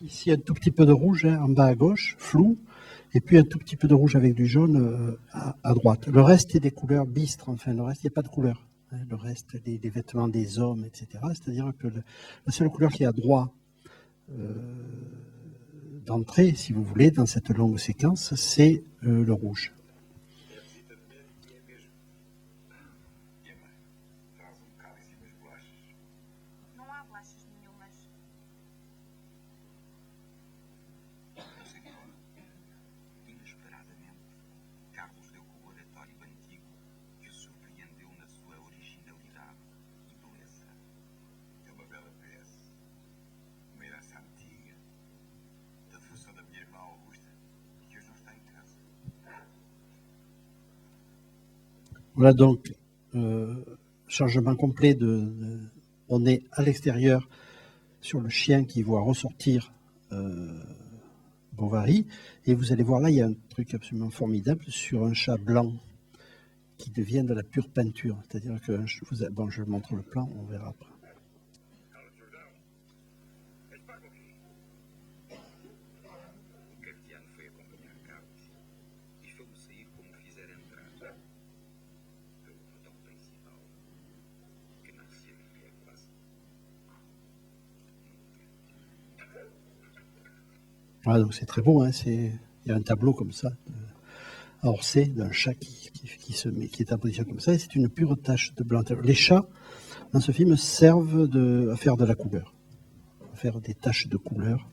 Ici, un tout petit peu de rouge hein, en bas à gauche, flou, et puis un tout petit peu de rouge avec du jaune à droite. Le reste est des couleurs bistres, enfin, le reste, il n'y a pas de couleur. Hein, le reste, des vêtements des hommes, etc. C'est-à-dire que la seule couleur qui est à droit d'entrée, si vous voulez, dans cette longue séquence, c'est le rouge. Voilà donc changement complet on est à l'extérieur sur le chien qui voit ressortir Bovary, et vous allez voir là, il y a un truc absolument formidable sur un chat blanc qui devient de la pure peinture. C'est-à-dire que, je montre le plan, on verra après. Voilà, donc c'est très beau, hein, il y a un tableau comme ça, à Orsay, d'un chat qui est en position comme ça, et c'est une pure tache de blanc. Les chats, dans ce film, servent à faire de la couleur, à faire des taches de couleur.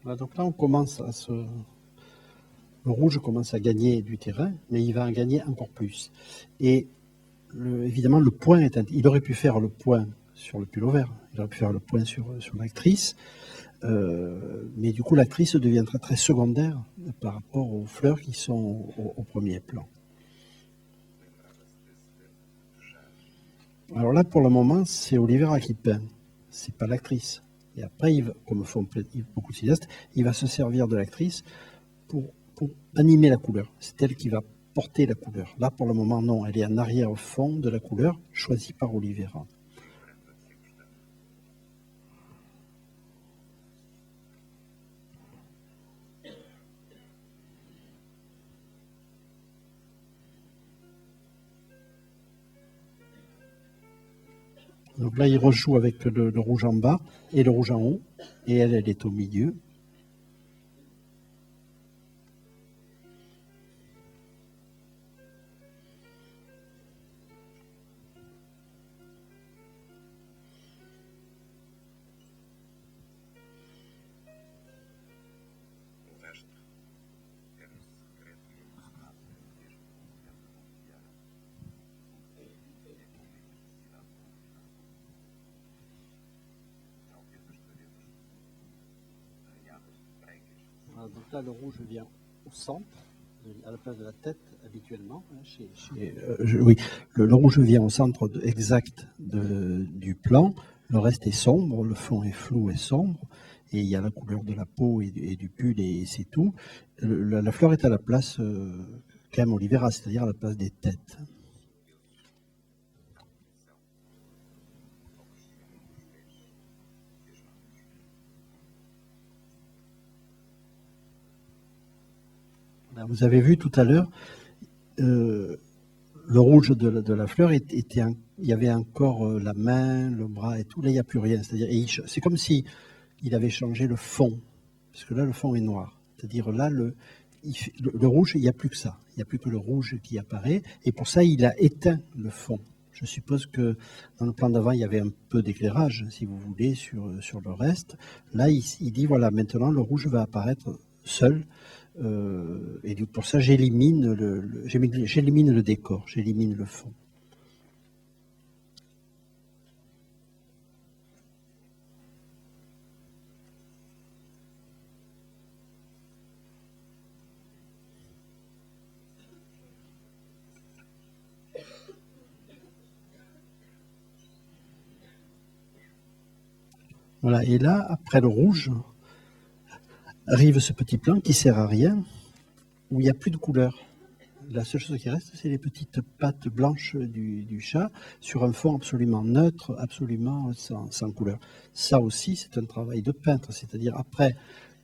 Voilà, donc là, on commence le rouge commence à gagner du terrain, mais il va en gagner encore plus. Et évidemment, le point il aurait pu faire le point sur le pull vert, il aurait pu faire le point sur l'actrice, mais du coup, l'actrice deviendra très secondaire par rapport aux fleurs qui sont au premier plan. Alors là, pour le moment, c'est Olivera qui peint, c'est pas l'actrice. Et après, comme font beaucoup de cinéastes, il va se servir de l'actrice pour animer la couleur. C'est elle qui va porter la couleur. Là, pour le moment, non, elle est en arrière-fond de la couleur choisie par Olivera. Donc là, il rejoue avec le rouge en bas et le rouge en haut, et elle est au milieu. Voilà, donc là, le rouge vient au centre, à la place de la tête habituellement. Oui, le rouge vient au centre exact du plan. Le reste est sombre, le fond est flou et sombre, et il y a la couleur de la peau et du pull, et c'est tout. La fleur est à la place qu'aime Olivera, c'est-à-dire à la place des têtes. Vous avez vu tout à l'heure, le rouge de la fleur il y avait encore la main, le bras et tout. Là, il n'y a plus rien. C'est-à-dire, c'est comme si il avait changé le fond, parce que là, le fond est noir. C'est-à-dire là, le rouge, il n'y a plus que ça. Il n'y a plus que le rouge qui apparaît. Et pour ça, il a éteint le fond. Je suppose que dans le plan d'avant, il y avait un peu d'éclairage, si vous voulez, sur le reste. Là, il dit, voilà, maintenant, le rouge va apparaître seul. Et pour ça, j'élimine le décor, j'élimine le fond. Voilà, et là, après le rouge, arrive ce petit plan qui sert à rien, où il n'y a plus de couleur. La seule chose qui reste, c'est les petites pattes blanches du chat sur un fond absolument neutre, absolument sans couleur. Ça aussi, c'est un travail de peintre, c'est-à-dire après,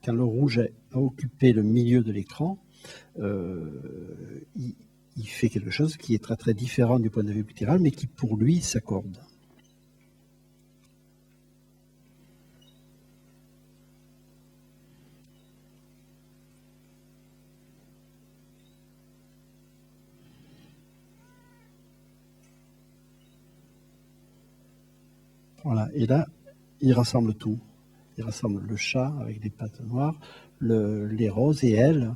quand le rouge a occupé le milieu de l'écran, il fait quelque chose qui est très très différent du point de vue pictural, mais qui pour lui s'accorde. Voilà, et là, il rassemble tout. Il rassemble le chat avec des pattes noires, les roses et elle.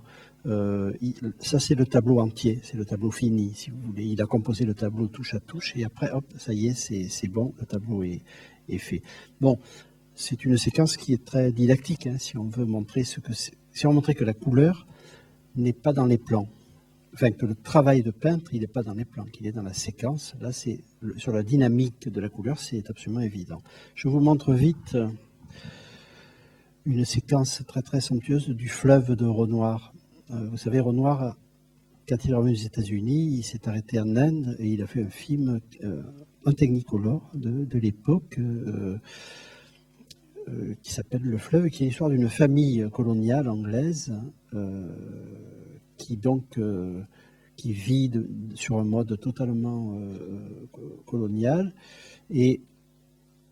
Ça, c'est le tableau entier, c'est le tableau fini, si vous voulez. Il a composé le tableau touche à touche et après, hop, ça y est, c'est bon, le tableau est fait. Bon, c'est une séquence qui est très didactique, hein, si on veut montrer ce que c'est. Si on montrait que la couleur n'est pas dans les plans, enfin que le travail de peintre, il n'est pas dans les plans, qu'il est dans la séquence. Là, c'est sur la dynamique de la couleur, c'est absolument évident. Je vous montre vite une séquence très très somptueuse du fleuve de Renoir. Vous savez, Renoir, quand il est revenu aux États-Unis, il s'est arrêté en Inde et il a fait un film, un Technicolor de l'époque, qui s'appelle Le Fleuve, qui est l'histoire d'une famille coloniale anglaise qui vit sur un mode totalement colonial, et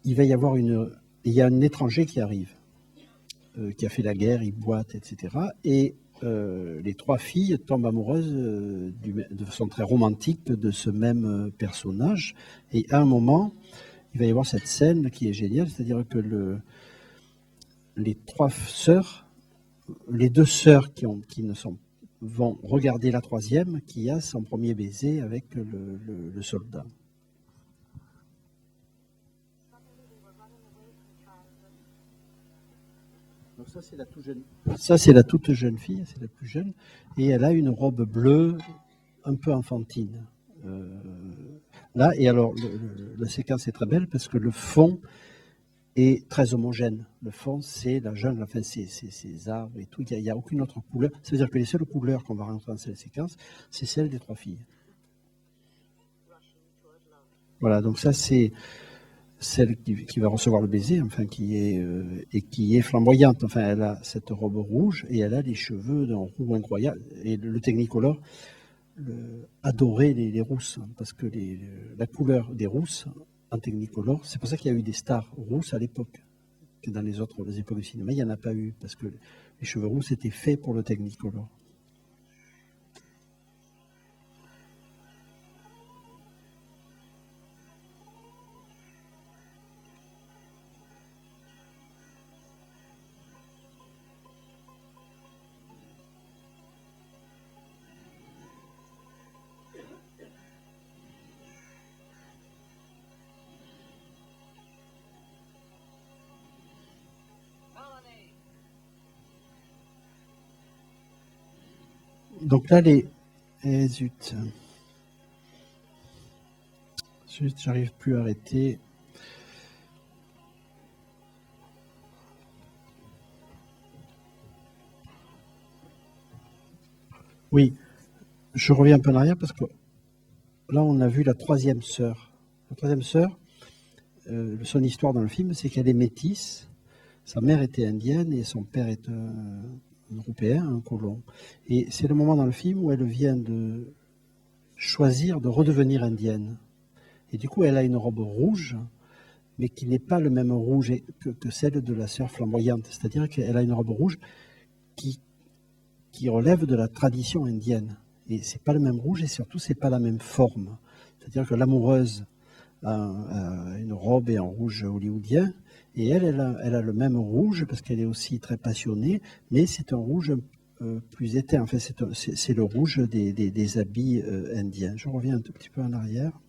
il va y avoir il y a un étranger qui arrive, qui a fait la guerre, il boite, etc. Et les trois filles tombent amoureuses de façon très romantique de ce même personnage. Et à un moment, il va y avoir cette scène qui est géniale, c'est-à-dire que les trois sœurs, les deux sœurs vont regarder la troisième qui a son premier baiser avec le soldat. Donc ça, c'est la toute jeune. Ça, c'est la toute jeune fille, c'est la plus jeune, et elle a une robe bleue un peu enfantine. Là, et alors, la séquence est très belle parce que le fond est très homogène. Le fond, c'est la jungle, enfin, c'est ces arbres et tout. Il n'y a aucune autre couleur. Ça veut dire que les seules couleurs qu'on va rentrer dans cette séquence, c'est celles des trois filles. Voilà, donc ça, c'est celle qui va recevoir le baiser, enfin, qui est flamboyante. Enfin, elle a cette robe rouge et elle a les cheveux d'un roux incroyable. Et le Technicolor adorait les rousses, parce que la couleur des rousses en Technicolor, c'est pour ça qu'il y a eu des stars rousses à l'époque, que dans les époques du cinéma, il n'y en a pas eu, parce que les cheveux roux, c'était fait pour le Technicolor. Donc là, zut, j'arrive plus à arrêter. Oui, je reviens un peu en arrière parce que là, on a vu la troisième sœur. La troisième sœur, son histoire dans le film, c'est qu'elle est métisse. Sa mère était indienne et son père est un Européen, un colon. Et c'est le moment dans le film où elle vient de choisir de redevenir indienne. Et du coup, elle a une robe rouge, mais qui n'est pas le même rouge que celle de la sœur flamboyante. C'est-à-dire qu'elle a une robe rouge qui relève de la tradition indienne. Et c'est pas le même rouge et surtout, c'est pas la même forme. C'est-à-dire que l'amoureuse a une robe et un rouge hollywoodien, et elle a le même rouge parce qu'elle est aussi très passionnée, mais c'est un rouge plus éteint. En fait, c'est le rouge des habits indiens. Je reviens un tout petit peu en arrière.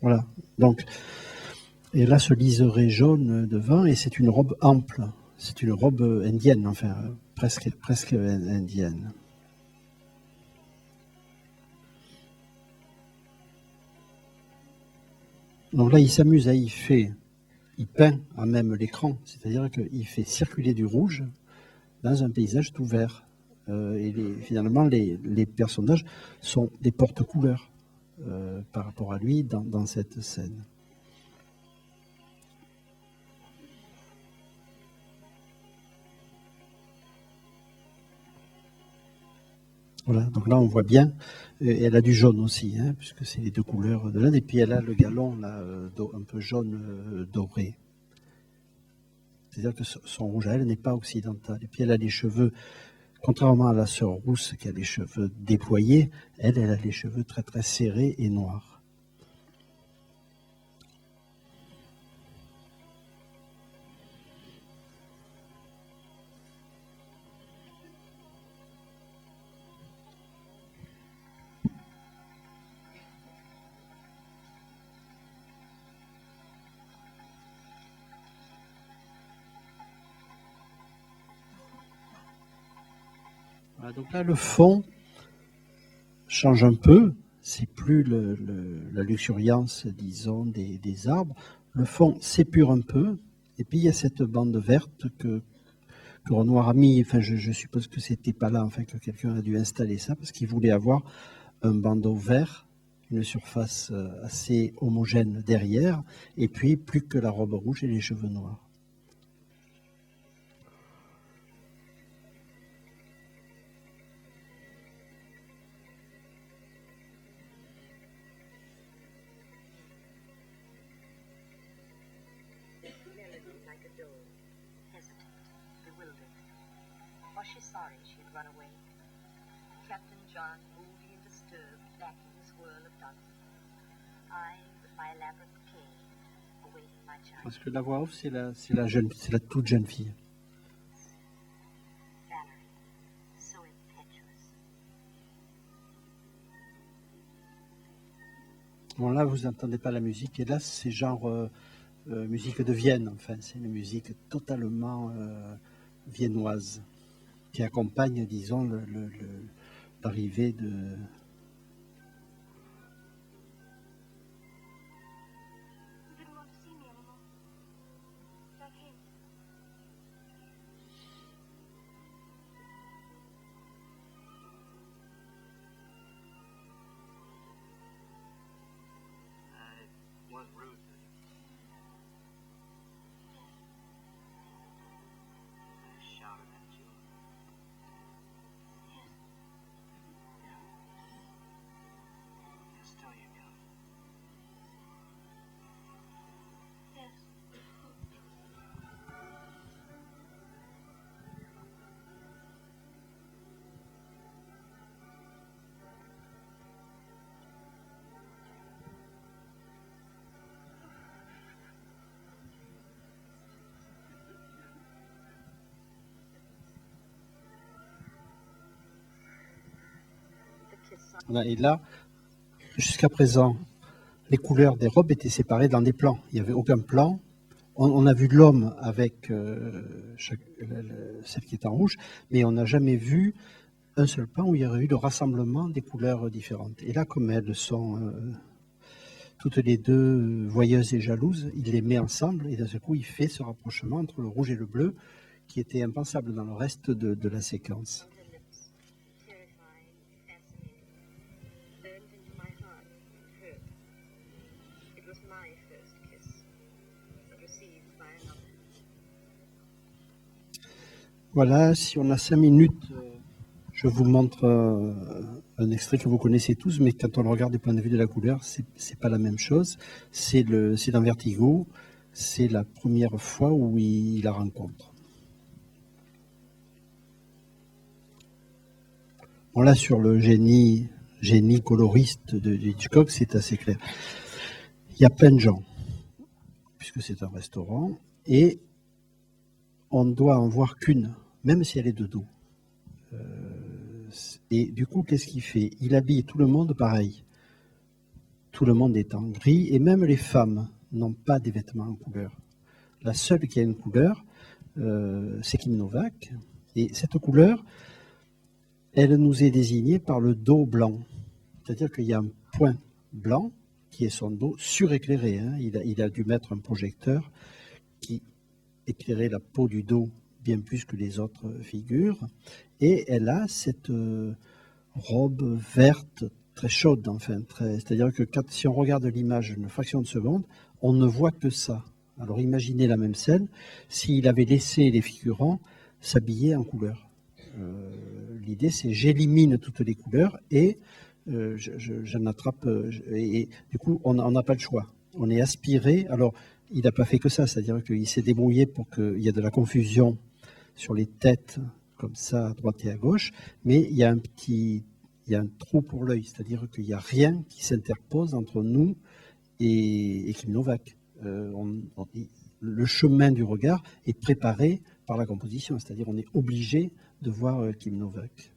Voilà. Donc, et là, ce liseré jaune devant, et c'est une robe ample. C'est une robe indienne, enfin, presque indienne. Donc là, il s'amuse il peint à même l'écran, c'est-à-dire qu'il fait circuler du rouge dans un paysage tout vert. Et finalement, les personnages sont des porte-couleurs par rapport à lui dans cette scène. Voilà, donc là on voit bien, et elle a du jaune aussi, hein, puisque c'est les deux couleurs de l'Inde, et puis elle a le galon là, un peu jaune doré. C'est-à-dire que son rouge à elle n'est pas occidental. Et puis elle a les cheveux, contrairement à la sœur rousse qui a les cheveux déployés, elle a les cheveux très très serrés et noirs. Voilà, donc là, le fond change un peu. C'est plus la luxuriance, disons, des arbres. Le fond s'épure un peu. Et puis, il y a cette bande verte que Renoir a mis. Enfin, je suppose que c'était pas là, enfin, que quelqu'un a dû installer ça parce qu'il voulait avoir un bandeau vert, une surface assez homogène derrière, et puis plus que la robe rouge et les cheveux noirs. Parce que la voix off, c'est la toute jeune fille. Bon, là, vous n'entendez pas la musique. Et là, c'est genre musique de Vienne, enfin. C'est une musique totalement viennoise qui accompagne, disons, l'arrivée de... Et là, jusqu'à présent, les couleurs des robes étaient séparées dans des plans. Il n'y avait aucun plan. On a vu l'homme avec celle qui est en rouge, mais on n'a jamais vu un seul plan où il y aurait eu le rassemblement des couleurs différentes. Et là, comme elles sont toutes les deux voyeuses et jalouses, il les met ensemble et d'un seul coup, il fait ce rapprochement entre le rouge et le bleu qui était impensable dans le reste de la séquence. Voilà, si on a 5 minutes, je vous montre un extrait que vous connaissez tous, mais quand on le regarde du point de vue de la couleur, c'est pas la même chose. C'est dans Vertigo, c'est la première fois où il la rencontre. Bon, là, sur le génie coloriste de Hitchcock, c'est assez clair. Il y a plein de gens, puisque c'est un restaurant, et on ne doit en voir qu'une, même si elle est de dos. Et du coup, qu'est-ce qu'il fait? Il habille tout le monde pareil. Tout le monde est en gris, et même les femmes n'ont pas des vêtements en couleur. La seule qui a une couleur, c'est Kim Novak. Et cette couleur, elle nous est désignée par le dos blanc. C'est-à-dire qu'il y a un point blanc qui est son dos suréclairé. Hein. Il a dû mettre un projecteur qui éclairait la peau du dos bien plus que les autres figures. Et elle a cette robe verte très chaude, enfin. C'est-à-dire que si on regarde l'image une fraction de seconde, on ne voit que ça. Alors imaginez la même scène s'il avait laissé les figurants s'habiller en couleur. L'idée, c'est j'élimine toutes les couleurs et j'en attrape. Et du coup, on n'a pas le choix. On est aspiré. Alors, il n'a pas fait que ça, c'est-à-dire qu'il s'est débrouillé pour qu'il y ait de la confusion sur les têtes, comme ça, à droite et à gauche, mais il y a un trou pour l'œil, c'est-à-dire qu'il n'y a rien qui s'interpose entre nous et Kim Novak. Le chemin du regard est préparé par la composition, c'est-à-dire on est obligé de voir Kim Novak.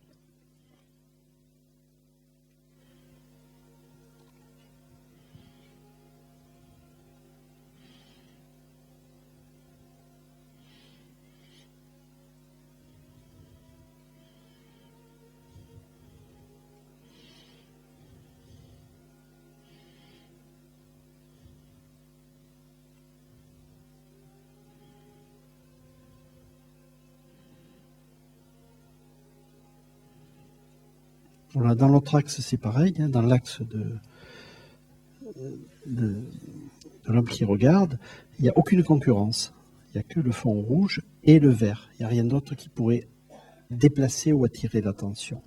Voilà, dans l'autre axe, c'est pareil. Dans l'axe de l'homme qui regarde, il n'y a aucune concurrence. Il n'y a que le fond rouge et le vert. Il n'y a rien d'autre qui pourrait déplacer ou attirer l'attention.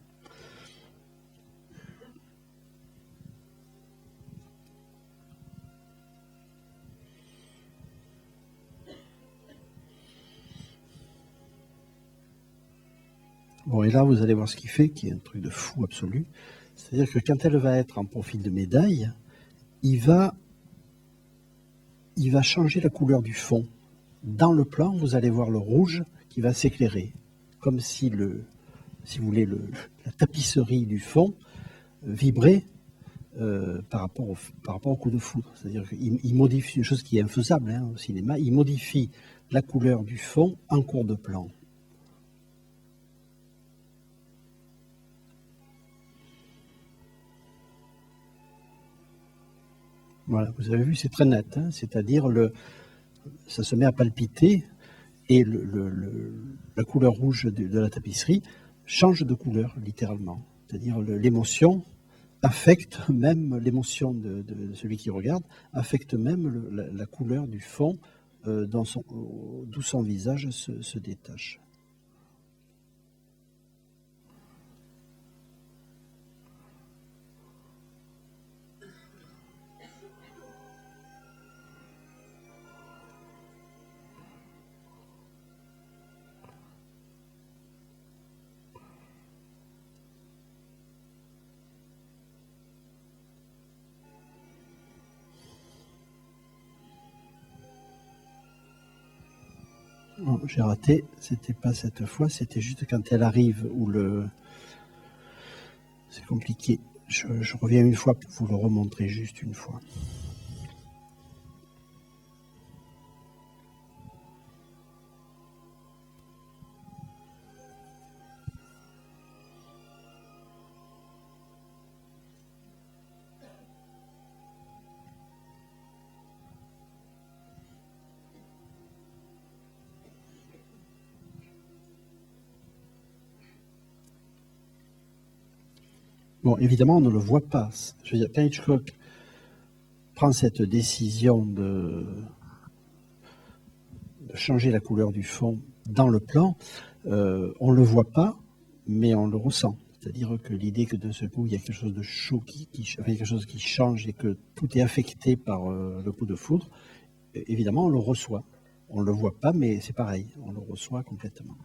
Bon, et là, vous allez voir ce qu'il fait, qui est un truc de fou absolu. C'est-à-dire que quand elle va être en profil de médaille, il va changer la couleur du fond. Dans le plan, vous allez voir le rouge qui va s'éclairer, comme si si vous voulez, la tapisserie du fond vibrait par rapport au coup de foudre. C'est-à-dire qu'il modifie une chose qui est infaisable au cinéma, il modifie la couleur du fond en cours de plan. Voilà, vous avez vu, c'est très net, c'est-à-dire ça se met à palpiter et la couleur rouge de la tapisserie change de couleur, littéralement. C'est-à-dire l'émotion affecte même, l'émotion de celui qui regarde, affecte même la couleur du fond d'où son visage se détache. Non, j'ai raté, c'était pas cette fois, c'était juste quand elle arrive où c'est compliqué. Je reviens une fois pour vous le remontrer juste une fois. Bon, évidemment, on ne le voit pas. Je veux dire, quand Hitchcock prend cette décision de changer la couleur du fond dans le plan, on ne le voit pas, mais on le ressent. C'est-à-dire que l'idée que de ce coup, il y a quelque chose de chaud, quelque chose qui change et que tout est affecté par le coup de foudre, évidemment, on le reçoit. On ne le voit pas, mais c'est pareil, on le reçoit complètement.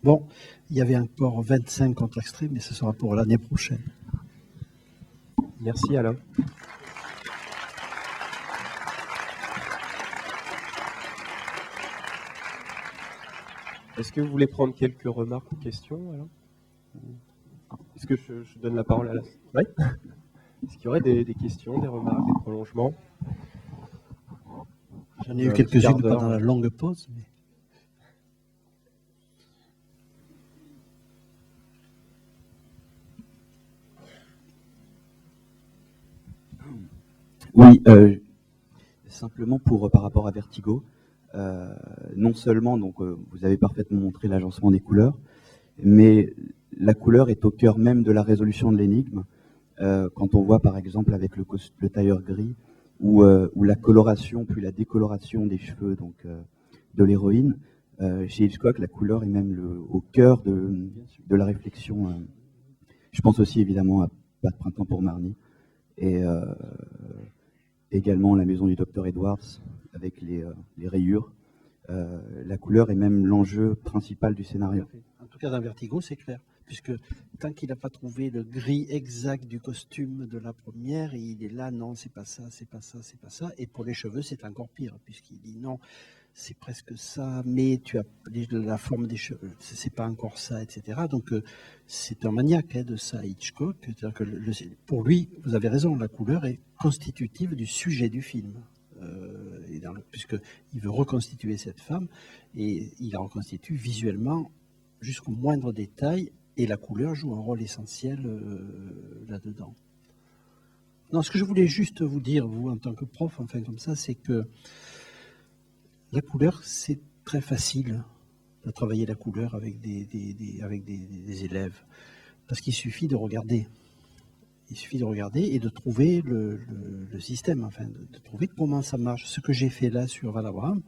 Bon, il y avait encore 25 contre-extraits, mais ce sera pour l'année prochaine. Merci Alain. Est-ce que vous voulez prendre quelques remarques ou questions, Alain? Est-ce que je donne la parole à la... Oui. Est-ce qu'il y aurait des questions, des remarques, des prolongements? J'en ai eu quelques-unes pendant la longue pause. Mais... Oui, simplement par rapport à Vertigo, non seulement vous avez parfaitement montré l'agencement des couleurs, mais la couleur est au cœur même de la résolution de l'énigme. Quand on voit par exemple avec le tailleur gris, ou la coloration puis la décoloration des cheveux de l'héroïne, chez Hitchcock, la couleur est même au cœur de la réflexion. Je pense aussi évidemment à Pas de printemps pour Marnie. Et également La Maison du Docteur Edwards, avec les rayures. La couleur est même l'enjeu principal du scénario. En tout cas, dans Vertigo, c'est clair, puisque tant qu'il n'a pas trouvé le gris exact du costume de la première, il est là, non, c'est pas ça, c'est pas ça, c'est pas ça. Et pour les cheveux, c'est encore pire, puisqu'il dit non, c'est presque ça, mais tu as la forme des cheveux, c'est pas encore ça, etc. Donc, c'est un maniaque de ça, Hitchcock. C'est-à-dire que pour lui, vous avez raison, la couleur est constitutive du sujet du film. Puisqu'il veut reconstituer cette femme, et il la reconstitue visuellement jusqu'au moindre détail, et la couleur joue un rôle essentiel là-dedans. Non, ce que je voulais juste vous dire, vous, en tant que prof, enfin comme ça, c'est que la couleur, c'est très facile de travailler la couleur avec des élèves, parce qu'il suffit de regarder. Il suffit de regarder et de trouver le système, enfin, de trouver comment ça marche. Ce que j'ai fait là sur Val Abraham,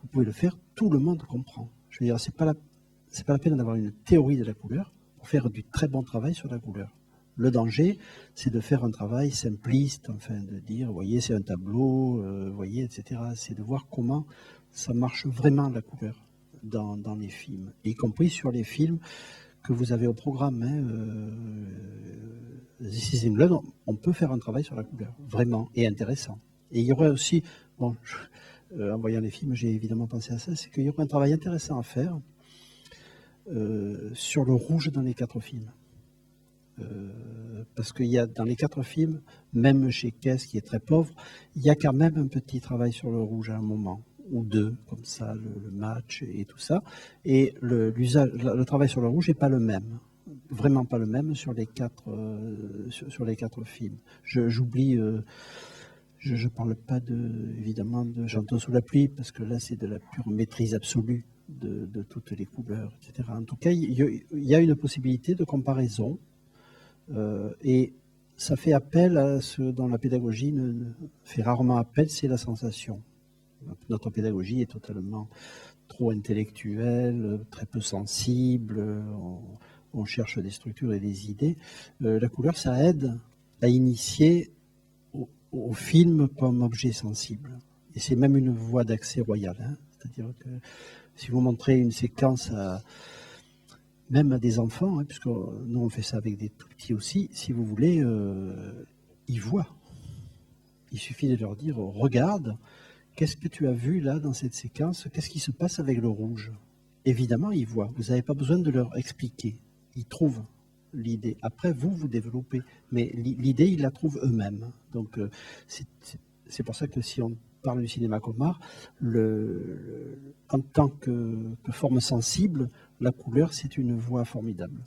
vous pouvez le faire, tout le monde comprend. Je veux dire, c'est pas la peine d'avoir une théorie de la couleur pour faire du très bon travail sur la couleur. Le danger, c'est de faire un travail simpliste, enfin, de dire, voyez, c'est un tableau, voyez, etc. C'est de voir comment ça marche vraiment la couleur dans les films, y compris sur les films que vous avez au programme. This is England, on peut faire un travail sur la couleur, vraiment, et intéressant. Et il y aurait aussi, bon, en voyant les films, j'ai évidemment pensé à ça, c'est qu'il y aurait un travail intéressant à faire sur le rouge dans les 4 films. Parce qu'il y a dans les 4 films, même chez Kess qui est très pauvre, il y a quand même un petit travail sur le rouge à un moment, ou 2, comme ça, le match et tout ça. Et le travail sur le rouge n'est pas le même, vraiment pas le même sur les 4 films. J'oublie, je ne parle pas évidemment de J'entends sous la pluie, parce que là c'est de la pure maîtrise absolue de toutes les couleurs, etc. En tout cas, il y a une possibilité de comparaison. Et ça fait appel à ce dont la pédagogie fait rarement appel, c'est la sensation. Notre pédagogie est totalement trop intellectuelle, très peu sensible, on cherche des structures et des idées. La couleur, ça aide à initier au film comme objet sensible. Et c'est même une voie d'accès royale. Hein. C'est-à-dire que si vous montrez une séquence même à des enfants, hein, puisque nous on fait ça avec des tout petits aussi, si vous voulez, ils voient. Il suffit de leur dire, regarde, qu'est-ce que tu as vu là dans cette séquence, qu'est-ce qui se passe avec le rouge? Évidemment, ils voient, vous n'avez pas besoin de leur expliquer, ils trouvent l'idée. Après, vous développez, mais l'idée, ils la trouvent eux-mêmes. Donc, c'est pour ça que si on parle du cinéma Comar, en tant que forme sensible, la couleur, c'est une voie formidable.